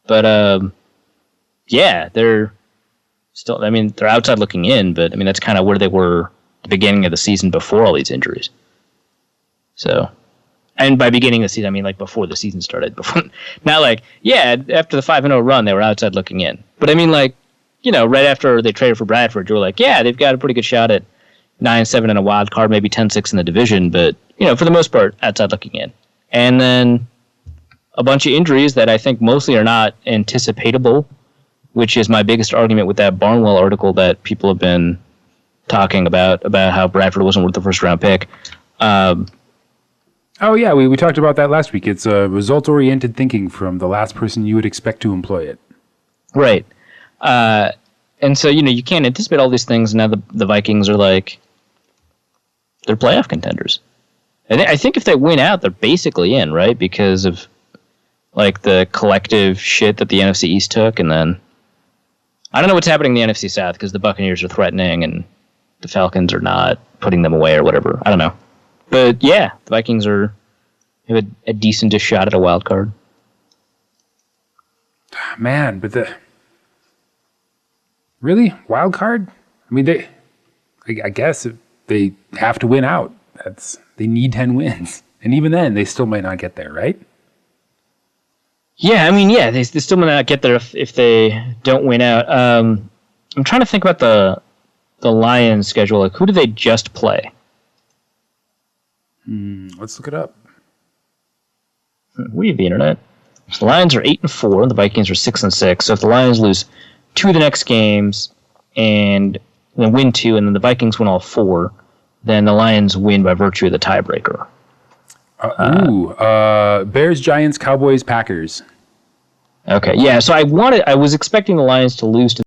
But yeah, they're still. I mean, they're outside looking in, but I mean that's kind of where they were at the beginning of the season before all these injuries. So, and by beginning of the season, I mean like before the season started. Before, not like after the 5-0 run, they were outside looking in. But I mean like right after they traded for Bradford, you were like, yeah, they've got a pretty good shot at 9-7 in a wild card, maybe 10-6 in the division, but for the most part, outside looking in. And then a bunch of injuries that I think mostly are not anticipatable, which is my biggest argument with that Barnwell article that people have been talking about how Bradford wasn't worth the 1st-round pick. Oh yeah, we talked about that last week. It's result-oriented thinking from the last person you would expect to employ it. Right. And so, you can't anticipate all these things. Now the Vikings are like, they're playoff contenders. I think if they win out, they're basically in, right? Because of like the collective shit that the NFC East took. And then I don't know what's happening in the NFC South because the Buccaneers are threatening and the Falcons are not putting them away or whatever. I don't know. But yeah, the Vikings have a decentish shot at a wild card. Man, but really wild card? I mean, I guess they have to win out. They need 10 wins, and even then, they still might not get there, right? Yeah, I mean, yeah, they still might not get there if they don't win out. I'm trying to think about the Lions' schedule. Like, who do they just play? Let's look it up. We have the internet. So the Lions are 8-4. The Vikings are 6-6. So if the Lions lose 2 of the next games and then win 2, and then the Vikings win all 4, then the Lions win by virtue of the tiebreaker. Bears, Giants, Cowboys, Packers. Okay, yeah. So I was expecting the Lions to lose to